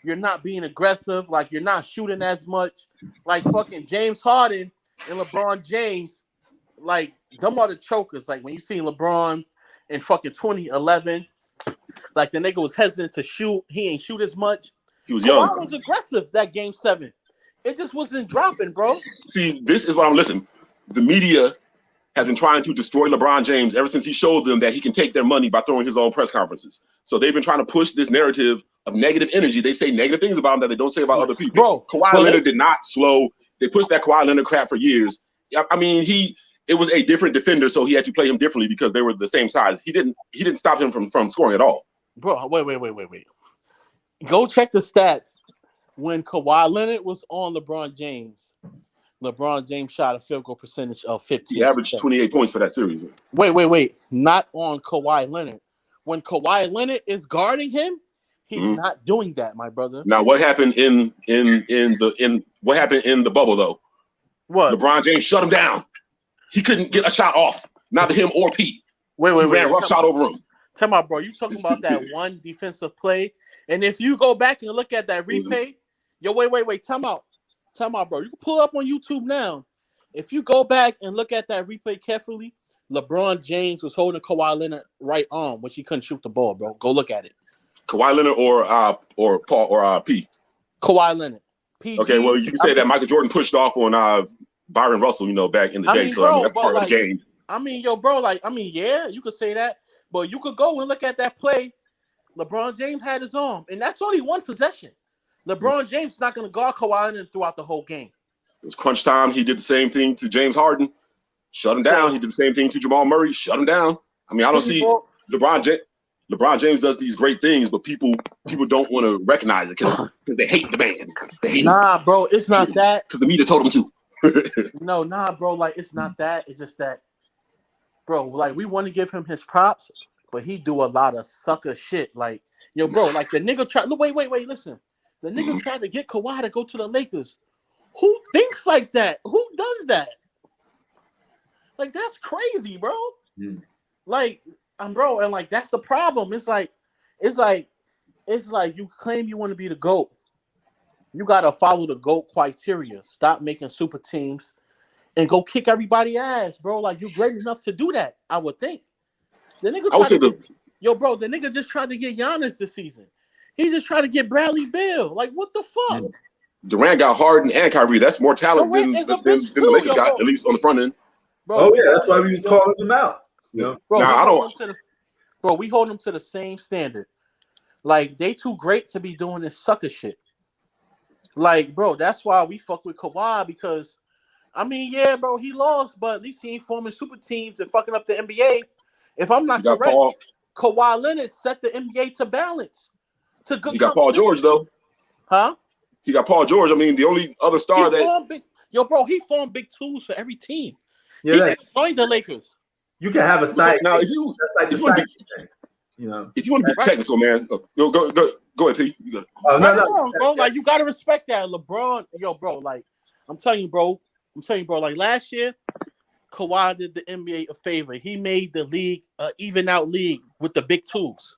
You're not being aggressive. Like you're not shooting as much. Like fucking James Harden and LeBron James. Like them are the chokers. Like when you see LeBron in fucking 2011, like the nigga was hesitant to shoot. He ain't shoot as much. He was Kawhi young. was aggressive that game 7. It just wasn't dropping, bro. See, this is what I'm listening. The media has been trying to destroy LeBron James ever since he showed them that he can take their money by throwing his own press conferences. So they've been trying to push this narrative of negative energy. They say negative things about him that they don't say about other people. Bro, Kawhi Leonard did not slow. They pushed that Kawhi Leonard crap for years. I mean, it was a different defender, so he had to play him differently because they were the same size. He didn't stop him from scoring at all. Bro, wait. Go check the stats. When Kawhi Leonard was on LeBron James shot a field goal percentage of 15. He averaged 28 points for that series. Wait. Not on Kawhi Leonard. When Kawhi Leonard is guarding him, he's not doing that, my brother. Now, what happened in the bubble though? What? LeBron James shut him down. He couldn't get a shot off, neither him or Pete. Wait. He ran rough shot over him. Tell me, bro, you talking about that one defensive play? And if you go back and look at that replay, wait, time out, bro. You can pull up on YouTube now. If you go back and look at that replay carefully, LeBron James was holding Kawhi Leonard right arm, which he couldn't shoot the ball, bro. Go look at it. Kawhi Leonard or Paul or P. Kawhi Leonard. PG, okay, well you can say that Michael Jordan pushed off on Byron Russell, back in the day. So that's part of the game. Yeah, you could say that, but you could go and look at that play. LeBron James had his arm, and that's only one possession. LeBron James is not going to guard Kawhi Leonard throughout the whole game. It was crunch time. He did the same thing to James Harden, shut him down. He did the same thing to Jamal Murray, shut him down. I mean, I don't see LeBron James does these great things, but people don't want to recognize it because they hate the man. They hate him. Bro, it's not that. Because the media told him to. No, bro. Like, it's not that. It's just that, bro. Like, we want to give him his props, but he do a lot of sucker shit. Like, bro. Like the nigga tried. Wait. Listen, the nigga tried to get Kawhi to go to the Lakers. Who thinks like that? Who does that? Like, that's crazy, bro. Like, bro, and like that's the problem. It's like you claim you want to be the GOAT. You gotta follow the GOAT criteria. Stop making super teams and go kick everybody ass, bro. Like, you're great enough to do that, I would think. The nigga the nigga just tried to get Giannis this season. He just tried to get Bradley Beal. Like, what the fuck? Durant got Harden and Kyrie. That's more talent than the Lakers got, at least on the front end. Bro, that's why we was calling them out. Bro, we hold them to the same standard. Like, they too great to be doing this sucker shit. Like, bro, that's why we fuck with Kawhi, because, bro, he lost, but at least he ain't forming super teams and fucking up the NBA. If I'm not correct, Kawhi Leonard set the NBA to balance. To good. He got Paul George though. Huh? He got Paul George. I mean, the only other star he formed big twos for every team. Yeah, he joined the Lakers. You can have a side. Now, if you want to be technical, man, go ahead, P. No, bro. Like, you gotta respect that, LeBron. Bro. Like, I'm telling you, bro. Like, last year, Kawhi did the NBA a favor. He made the league even out league with the big twos.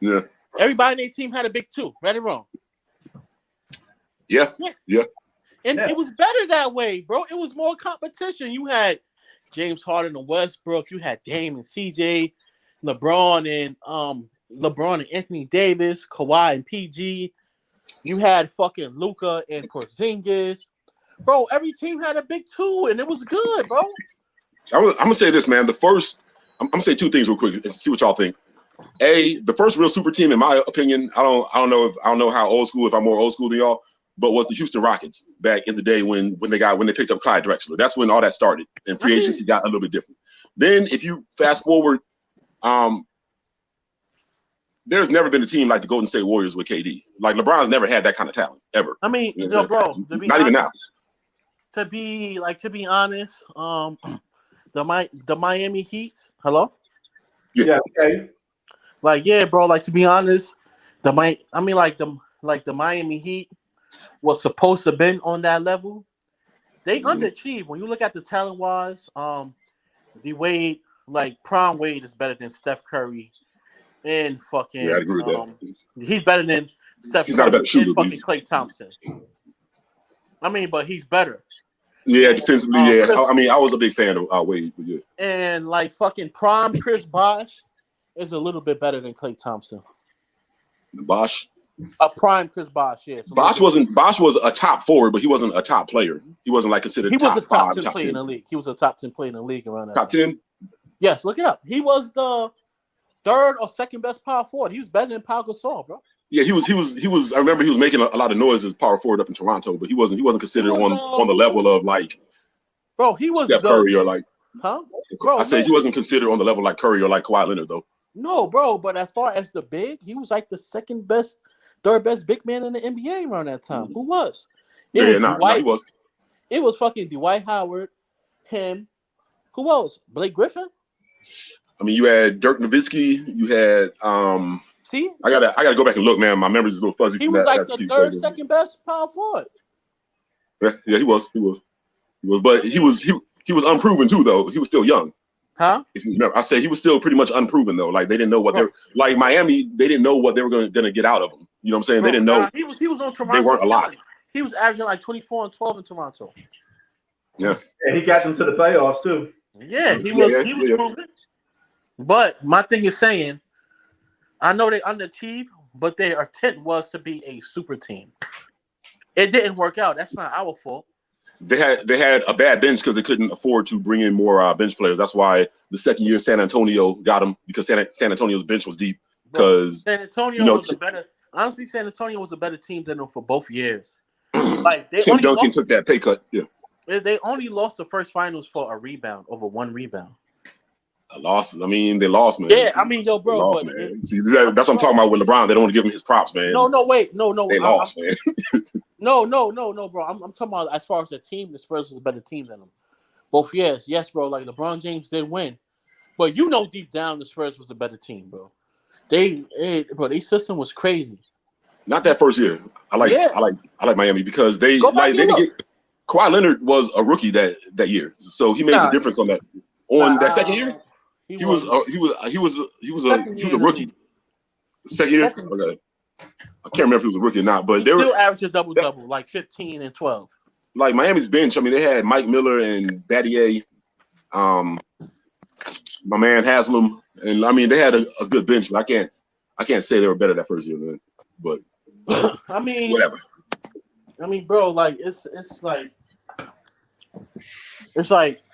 Yeah. Everybody in their team had a big two. Right or wrong? Yeah. And it was better that way, bro. It was more competition. You had James Harden and Westbrook. You had Dame and CJ, LeBron and Anthony Davis, Kawhi and PG. You had fucking Luka and Porzingis. Bro, every team had a big two, and it was good, bro. I'm gonna say this, man. I'm gonna say two things real quick and see what y'all think. The first real super team, in my opinion, I don't know how old school, if I'm more old school than y'all, but was the Houston Rockets back in the day when they picked up Clyde Drexler. That's when all that started, and free agency got a little bit different. Then, if you fast forward, there's never been a team like the Golden State Warriors with KD. Like, LeBron's never had that kind of talent ever. Bro, even now. To be honest, the Miami Heat. Hello. Yeah. Okay. Like, bro. Like, to be honest, the Miami Heat was supposed to been on that level. They underachieved. When you look at the talent wise, D Wade, like prime Wade is better than Steph Curry and fucking. Yeah, I agree with that. He's better than Steph He's Curry not a better shooter, and fucking Klay Thompson. I mean, but he's better. Yeah, defensively, yeah. Chris, I mean, I was a big fan of Wade, but yeah. And like fucking prime Chris Bosh is a little bit better than Klay Thompson. Bosh. A prime Chris Bosh, yes. Bosh was a top forward, but he wasn't a top player. He wasn't like considered. He was a top 5, 10 player in the league. He was a top 10 player in the league around that. Top 10. Yes, look it up. He was the third or second best power forward. He was better than Pau Gasol, bro. Yeah, he was. I remember he was making a lot of noise as power forward up in Toronto, but he wasn't considered on the level of like. Bro, he was Steph Curry or like. Huh? Bro, I said he wasn't considered on the level like Curry or like Kawhi Leonard though. No, bro, but as far as the big, he was like the third best big man in the NBA around that time. Who was? He was. It was fucking Dwight Howard, him. Who else? Blake Griffin. I mean, you had Dirk Nowitzki. You had See, I gotta go back and look, man. My memory's a little fuzzy. He was like the third, second best power forward. Yeah, he was, but he was unproven too, though. He was still young. Huh? If you remember, I said he was still pretty much unproven though. Like they didn't know what they're like Miami. They didn't know what they were gonna get out of him. You know what I'm saying? They didn't know. He was on Toronto. They weren't a lot. He was averaging like 24 and 12 in Toronto. Yeah. And he got them to the playoffs too. Yeah, he was proven. But my thing is saying, I know they underachieved, but their intent was to be a super team. It didn't work out. That's not our fault. They had a bad bench because they couldn't afford to bring in more bench players. That's why the second year San Antonio got them because San Antonio's bench was deep. Because San Antonio was a better. Honestly, San Antonio was a better team than them for both years. Like Tim Duncan took that pay cut. Yeah. They only lost the first finals for a rebound over one rebound. A loss. I mean, they lost, man. Yeah, I mean, yo, bro. Lost, man. See, that's what I'm talking about with LeBron. They don't want to give him his props, man. No, wait. No. They lost, man. No, bro. I'm talking about as far as the team, the Spurs was a better team than them. Both yes, bro. Like LeBron James did win. But you know deep down the Spurs was a better team, bro. Their system was crazy. Not that first year. I like Miami because they didn't get Kawhi Leonard was a rookie that year. So he made the difference on that. That second year? He was a rookie. Second year? Okay. I can't remember if he was a rookie or not, but they still averaged a double, like 15 and 12. Like Miami's bench, I mean, they had Mike Miller and Battier, my man Haslam, and I mean they had a good bench, but I can't say they were better that first year, man. But I mean, whatever. I mean, bro, like it's like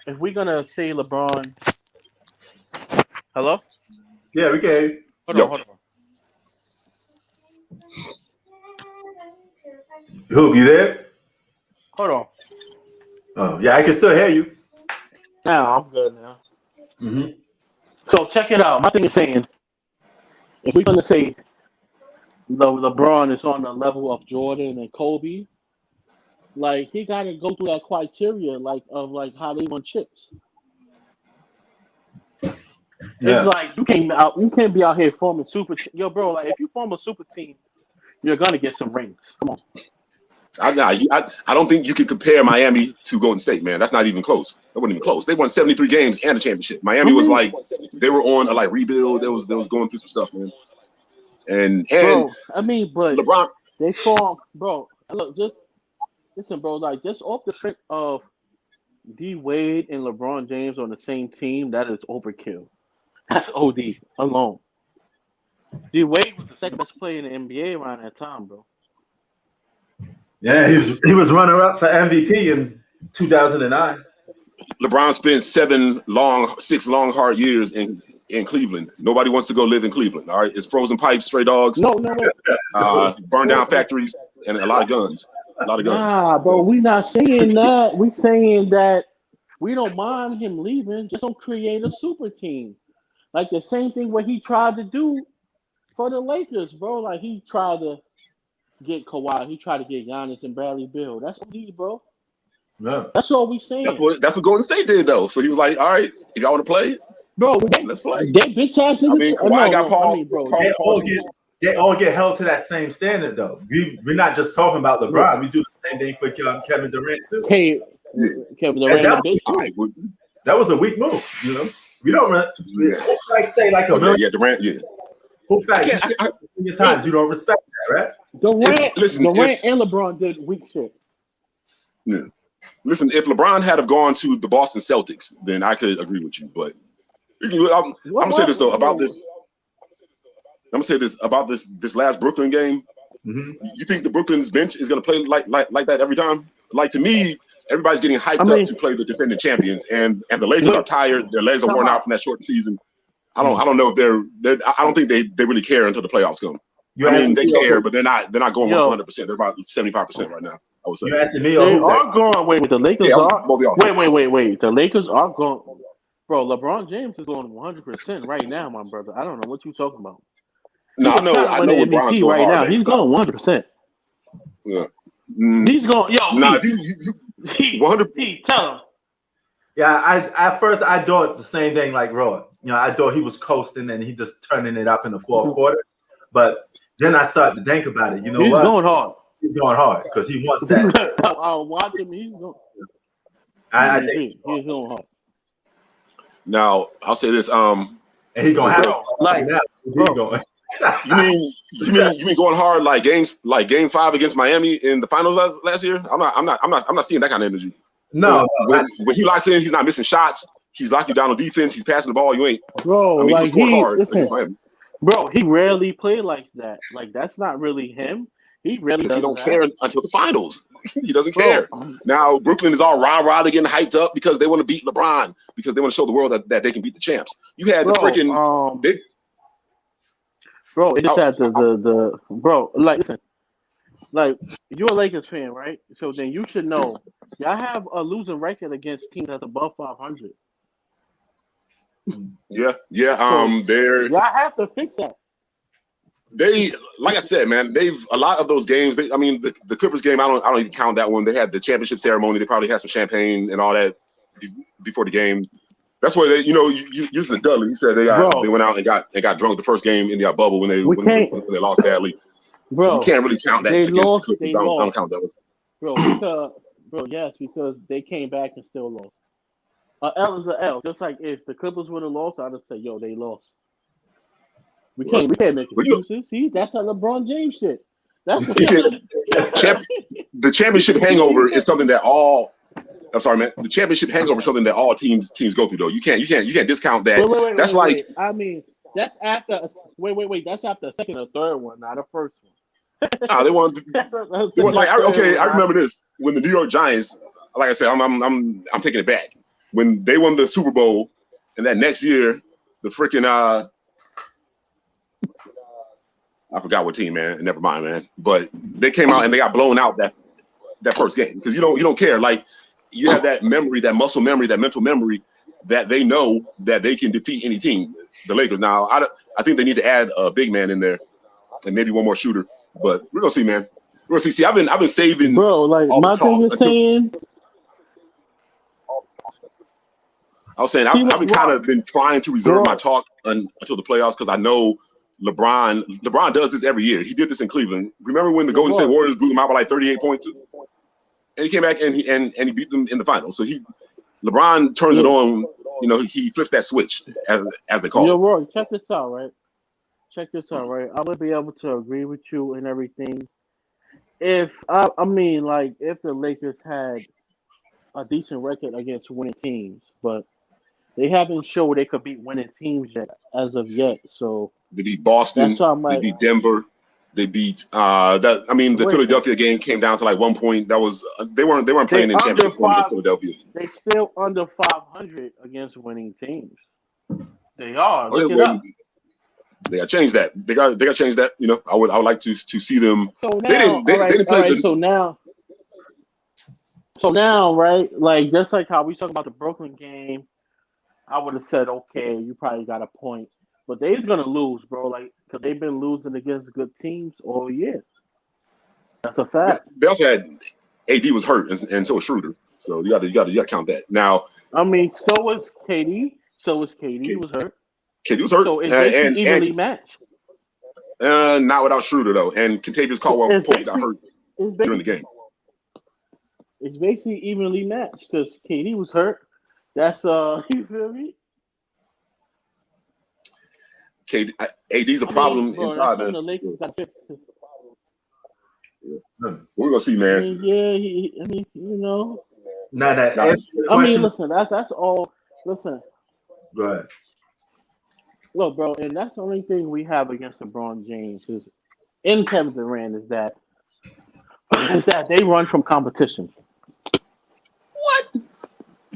if we're gonna say LeBron. Hello? Yeah, we can. Hold on. Who, you there? Hold on. Oh, yeah, I can still hear you. Now I'm good now. Mm-hmm. So check it out. My thing is saying, if we're gonna say LeBron is on the level of Jordan and Kobe, like he gotta go through that criteria, of how they won chips. Yeah. It's like you can't be out here forming super. Yo, bro, like if you form a super team, you're gonna get some rings. Come on. I don't think you can compare Miami to Golden State, man. That's not even close. That wasn't even close. They won 73 games and a championship. Miami was like they were on a rebuild. They was going through some stuff, man. And bro, I mean, but LeBron, they formed, bro. Look, just listen, bro. Like just off the strength of D Wade and LeBron James on the same team, that is overkill. That's OD alone. D Wade was the second best player in the NBA around that time, bro. Yeah, he was runner up for MVP in 2009. LeBron spent 6 long hard years in Cleveland. Nobody wants to go live in Cleveland. All right, it's frozen pipes, stray dogs, burn down factories, and a lot of guns. Nah, bro, we not saying that. We saying that we don't mind him leaving. Just don't create a super team. Like the same thing what he tried to do for the Lakers, bro. Like he tried to get Kawhi. He tried to get Giannis and Bradley Beal. That's OD, bro. Yeah. That's all we saying. That's what Golden State did, though. So he was like, all right, if y'all want to play, bro, let's play. They bitch ass niggas. I mean, Kawhi got Paul. bro, Paul they all get held to that same standard, though. We're not just talking about LeBron. We do the same thing for Kevin Durant too. Kevin Durant, a bitch. All right, well, That was a weak move. You know, we don't say like a okay, million. yeah, Durant, yeah. Who facts? Many times you don't respect that, right? Durant If- and LeBron did weak shit. Yeah. Listen, if LeBron had have gone to the Boston Celtics, then I could agree with you. But I'm gonna say this though about this. I'm gonna say this about this last Brooklyn game. Mm-hmm. You think the Brooklyn's bench is gonna play like that every time? Like, to me, everybody's getting hyped up to play the defending champions, and the Lakers are tired. Their legs are worn out from that short season. I don't know if I don't think they really care until the playoffs come. I mean, they care, but they're not going 100%. They're about 75% right now, I would say. You asking me? They are going. Wait, the Lakers Yeah, are. both of y'all. Wait. The Lakers are going. Bro, LeBron James is going 100% right now, my brother. I don't know what you're talking about. No, I know LeBron's going right hard now. He's going 100%. Yeah. He's going. Yo, nah, he 100. Tell him. Yeah, at first I thought the same thing like Roy. You know, I thought he was coasting and he just turning it up in the fourth quarter. But then I started to think about it. You know He's what? going hard. He's going hard because he wants that. I'll watch him. He's going. I think he's going hard. Now I'll say this. and he's gonna have it. Like, Now, he's going. You mean going hard like game 5 against Miami in the finals last year? I'm not seeing that kind of energy. No, when he locks in, he's not missing shots. He's locking you down on defense. He's passing the ball. You ain't. Bro, I mean, like he's going hard against Miami. Bro, he rarely played like that. Like, that's not really him. He really Because he doesn't don't care until the finals. He doesn't care. Now Brooklyn is all rah-rah, they're getting hyped up because they want to beat LeBron, because they want to show the world that they can beat the champs. You had the freaking bro, it just had the bro, like, listen, like, you're a Lakers fan, right? So then you should know y'all have a losing record against teams that's above 500. Yeah. Y'all have to fix that. They, like I said, man, a lot of those games. The Clippers game, I don't even count that one. They had the championship ceremony. They probably had some champagne and all that before the game. That's why they, usually Dudley. He said they went out and got drunk the first game in the bubble when they lost badly. Bro, you can't really count that against the Clippers. I don't count that one. Bro, yes, because they came back and still lost. An L is an L. Just like if the Clippers would have lost, I'd have said, yo, they lost. We can't make excuses. See, that's a LeBron James shit. That's the championship hangover is something that all. I'm sorry, man. The championship hangover is something that all teams go through, though. You can't discount that. Wait, that's like. I mean, that's after. Wait. That's after the second or third one, not the first one. They won. I remember this when the New York Giants. Like I said, I'm taking it back. When they won the Super Bowl, and that next year, the freaking I forgot what team, man. Never mind, man. But they came out and they got blown out that first game because you don't care. Like, you have that memory, that muscle memory, that mental memory that they know that they can defeat any team. The Lakers. Now, I think they need to add a big man in there and maybe one more shooter. But we're gonna see, man. We're gonna see. See, I've been saving. Bro, like my thing is saying. I was saying I've been kind of been trying to reserve my talk until the playoffs because I know LeBron does this every year. He did this in Cleveland. Remember when the Golden State Warriors blew them out by like 38 points? And he came back and he beat them in the finals. So LeBron turns it on. He flips that switch as they call it. Roy, check this out, right? I would be able to agree with you and everything. If if the Lakers had a decent record against winning teams, but they haven't showed they could beat winning teams yet as of yet. So they beat Boston, they beat Denver, they beat the Philadelphia game came down to like 1 point. That was they weren't playing in championship form against Philadelphia. They still under 500 against winning teams. They are. Look it up. They got to change that. They got to change that. I would like to see them. So now, they didn't play So now, right? Like, just like how we talk about the Brooklyn game, I would have said, okay, you probably got a point. But they're going to lose, bro, like, because they've been losing against good teams all year. That's a fact. They also had AD was hurt, and so was Schroeder. So you got to count that. Now, I mean, so was KD. He was hurt. KD was hurt. So it's evenly matched. Not without Schroeder though, and Kentavious Caldwell-Pope got hurt during the game. It's basically evenly matched because KD was hurt. That's you feel me? AD's a problem inside, man. The Lakers got fixed. We're gonna see, man. I mean, you know. Now that listen, that's all. Listen. Go ahead. Look, bro, and that's the only thing we have against LeBron James is in Kevin Durant is that they run from competition. What?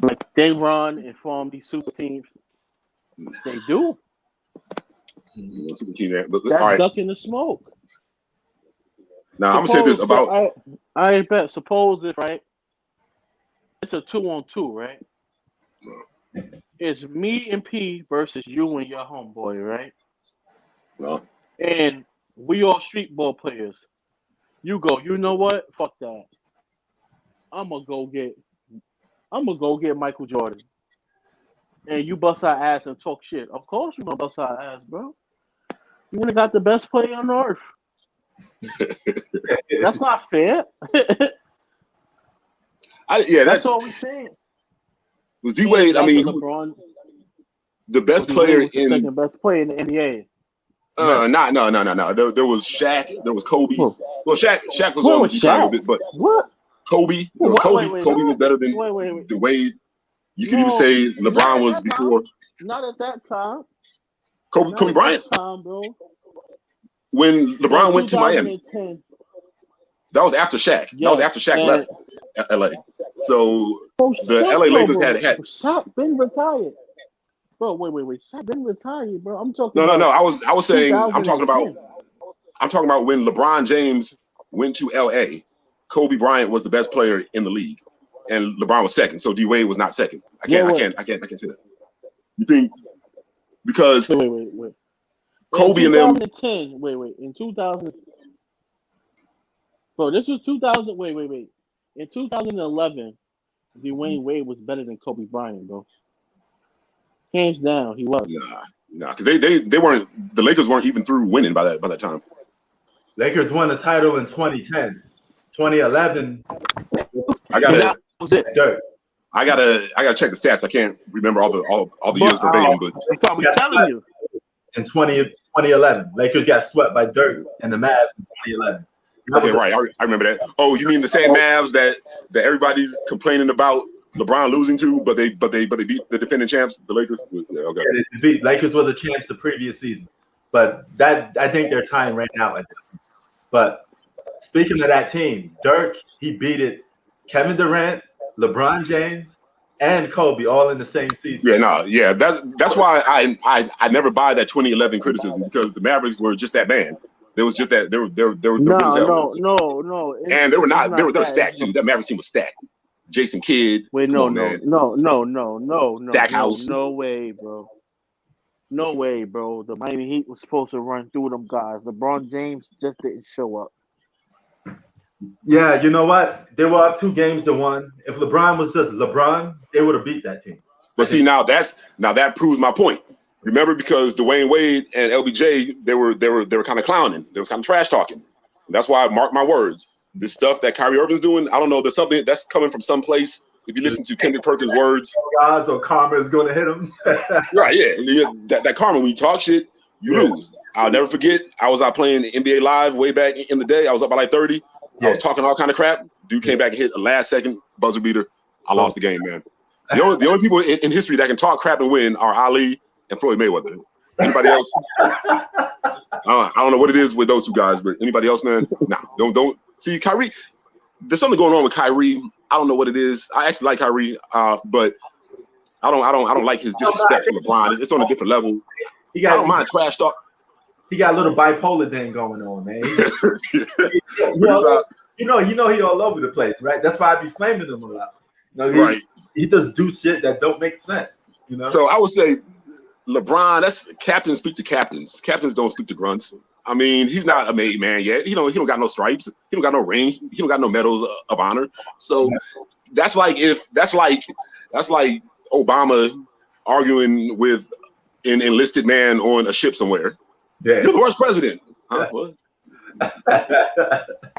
Like they run and form these super teams. They do. Super team, but that's all right. Ducking the smoke. Now I'm gonna say this about. I bet. Suppose if right, it's a 2-on-2, right? It's me and P versus you and your homeboy, right? No. And we all street ball players. You go. You know what? Fuck that. I'm gonna go get Michael Jordan. And you bust our ass and talk shit. Of course you gonna bust our ass, bro. You would have got the best player on earth. That's not fair. That's all we saying. Was D Wade? I mean, LeBron, the best player in the second best player in the NBA. No. There was Shaq. There was Kobe. Well, Shaq was on the decline a bit, but what? Kobe. There was Kobe. Kobe was better than the Wade. You can even say LeBron was before. Not at that time. Kobe Bryant. Time, bro. When LeBron went to Miami. That was after Shaq. Yeah, that was after Shaq left LA. So the LA Lakers had. Shaq been retired. Bro, wait. Shaq been retired, bro. I'm talking. No. I was saying. I'm talking about when LeBron James went to LA. Kobe Bryant was the best player in the league, and LeBron was second. So D Wade was not second. I can't say that. You think because wait. Kobe and them. 2010. Wait. In 2000. Bro, this was 2000. Wait. In 2011, Dwayne Wade was better than Kobe Bryant, bro. Hands down, he was. Nah, because they weren't. The Lakers weren't even through winning by that time. Lakers won the title in 2010. 2011. I gotta check the stats. I can't remember all the years verbatim, but I'm telling you. In 2011, Lakers got swept by Dirk and the Mavs in 2011. Okay, right. I remember that. Oh, you mean the same Mavs that everybody's complaining about LeBron losing to, but they beat the defending champs, the Lakers. Yeah, okay. Yeah, they beat Lakers were the champs the previous season, but that I think they're tying right now. But speaking of that team, Dirk he beat it. Kevin Durant, LeBron James, and Kobe all in the same season. That's why I never buy that 2011 criticism because the Mavericks were just that bad. There was just that they were no. And they were stacked too. That Mavericks team was stacked. Jason Kidd. Wait, no. Stackhouse. No way, bro. No way, bro. The Miami Heat was supposed to run through them guys. LeBron James just didn't show up. Yeah, you know what? They were up 2-1. If LeBron was just LeBron, they would have beat that team. But see, now that proves my point. Remember, because Dwayne Wade and LBJ, they were kind of clowning. They was kind of trash talking. That's why I mark my words. This stuff that Kyrie Irving's doing, I don't know. There's something that's coming from someplace. If you listen to Kendrick Perkins' words, God's or karma is going to hit him. Right? Yeah, that karma. When you talk shit, you lose. I'll never forget. I was out playing NBA Live way back in the day. I was up by like 30. I was talking all kind of crap. Dude came back and hit a last second buzzer beater. I lost the game, man. The only people in history that can talk crap and win are Ali and Floyd Mayweather. Anybody else? I don't know what it is with those two guys, but anybody else, man? Nah, don't see Kyrie. There's something going on with Kyrie. I don't know what it is. I actually like Kyrie, but I don't like his disrespect for LeBron. It's on a different level. I don't mind trash talk. He got a little bipolar thing going on, man. He all over the place, right? That's why I be flaming him a lot. Right. He just do shit that don't make sense, you know. So I would say LeBron, that's captains speak to captains. Captains don't speak to grunts. I mean, he's not a made man yet. He don't got no stripes. He don't got no ring. He don't got no medals of honor. So that's like Obama arguing with an enlisted man on a ship somewhere. Yeah. You're the worst president. What?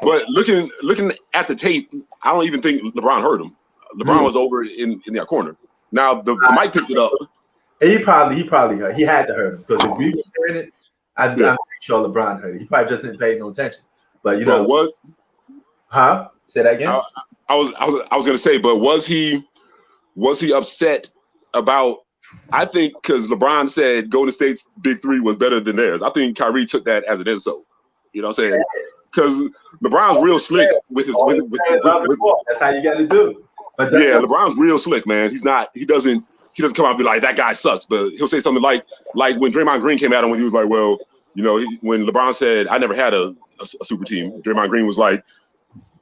But looking at the tape, I don't even think LeBron heard him. LeBron was over in that corner. Now the mic picked it up. And he probably heard. He had to heard him because if we were hearing it, I'm pretty sure LeBron heard it. He probably just didn't pay no attention. But you know, say that again. I was gonna say, but was he upset about? I think because LeBron said Golden State's big three was better than theirs. I think Kyrie took that as an insult. You know what I'm saying? Because LeBron's real slick with his. That's how you got to do. But yeah, LeBron's real slick, man. He doesn't come out and be like, that guy sucks. But he'll say something like when Draymond Green came at him when he was like, well, you know, when LeBron said, I never had a super team, Draymond Green was like,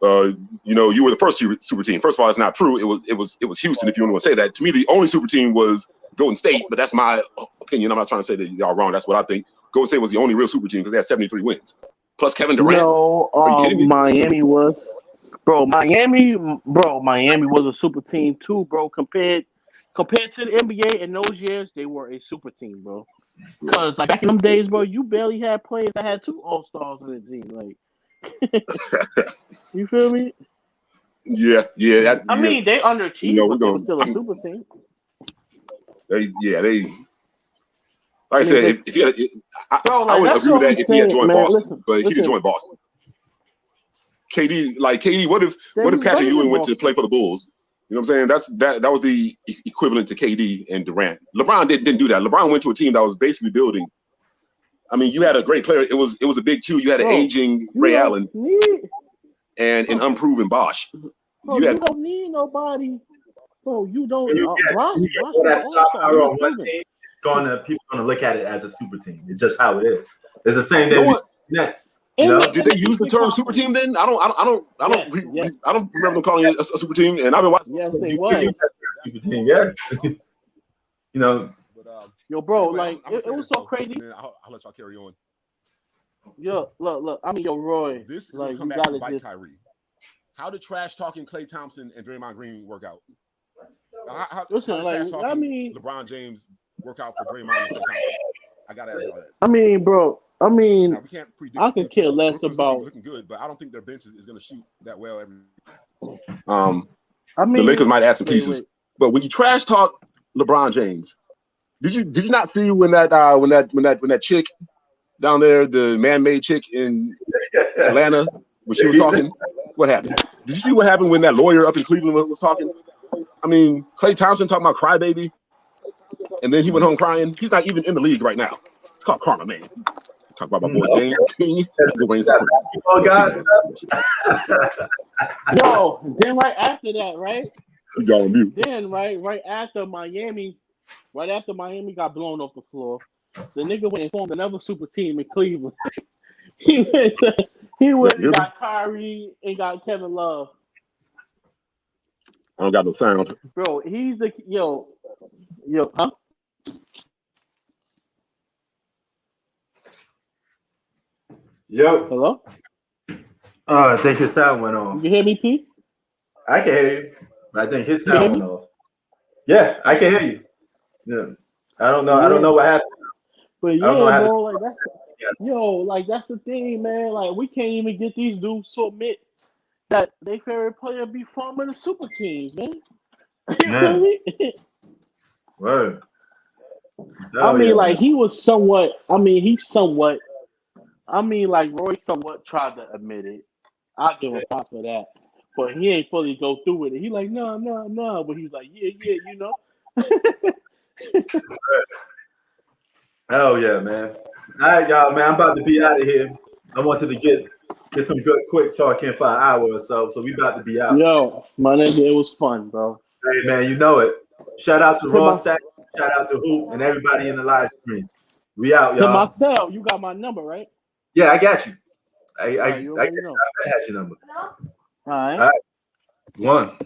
you know, you were the first super team. First of all, it's not true. It was Houston, if you want to say that. To me, the only super team was Golden State, but that's my opinion. I'm not trying to say that y'all wrong. That's what I think. Golden State was the only real super team because they had 73 wins. Plus Kevin Durant. No, Miami was. Miami was a super team too, bro. Compared to the NBA in those years, they were a super team, bro. Because like back in them days, bro, you barely had players that had 2 All-Stars in the team. Like, you feel me? Yeah. I mean, they underachieved, you know, but they were still a super team. They. Like I said, if he had, I would agree with that if he had joined Boston, but he didn't join Boston. KD, what if Patrick Ewing went to play for the Bulls? You know what I'm saying? That was the equivalent to KD and Durant. LeBron didn't do that. LeBron went to a team that was basically building. I mean, you had a great player. It was a big two. You had an aging Ray Allen and an unproven Bosh. Bro, you don't need nobody. Bro, you don't. People gonna look at it as a super team. It's just how it is. It's the same thing with Nets. You know? Did they use the term super team then? I don't remember them calling it a super team. And I've been watching. Yes, they was. Super team, yes. You know. Yo, bro, like it was so crazy. I'll let y'all carry on. Yo, look. I mean, yo, Roy. This is like, come back to bite Kyrie. How did trash talking Klay Thompson and Draymond Green work out? Listen, like I mean, LeBron James work out for Draymond and Klay Thompson. I gotta ask y'all that. I mean, bro. I mean, now, we can't predict. I can care less about looking good, but I don't think their bench is going to shoot that well every. I mean, the Lakers might add some pieces, but when you trash talk LeBron James, did you not see when that chick down there, the man-made chick in Atlanta, when she was talking? What happened? Did you see what happened when that lawyer up in Cleveland was talking? I mean, Klay Thompson talking about crybaby, and then he went home crying. He's not even in the league right now. It's called karma, man. Talk about my boy James. Oh God! Yo, then right after that, right? You got on mute. Then right after Miami got blown off the floor, the nigga went and formed another super team in Cleveland. he went and got Kyrie and got Kevin Love. I don't got no sound. Bro, he's the yo, huh? Yo. Hello? I think his sound went off. You hear me, P? I can hear you. I think his sound went off. Yeah, I can hear you. Yeah. I don't know what happened. But yeah, bro, like that's the thing, man. Like we can't even get these dudes to admit that their favorite player be forming the super teams, man. Word. Like he's somewhat. Like Roy somewhat tried to admit it. I'll give him props for that. But he ain't fully go through with it. He like, no. But he's like, yeah, you know. Hell yeah, man. All right, y'all, man. I'm about to be out of here. I wanted to get some good quick talk in for an hour or so. So we about to be out. Yo, my nigga, it was fun, bro. Hey man, you know it. Shout out to Raw Stack, shout out to Hoop and everybody in the live stream. We out, y'all. To myself, you got my number, right? Yeah, I got you. I had your number. All right. All right. 1.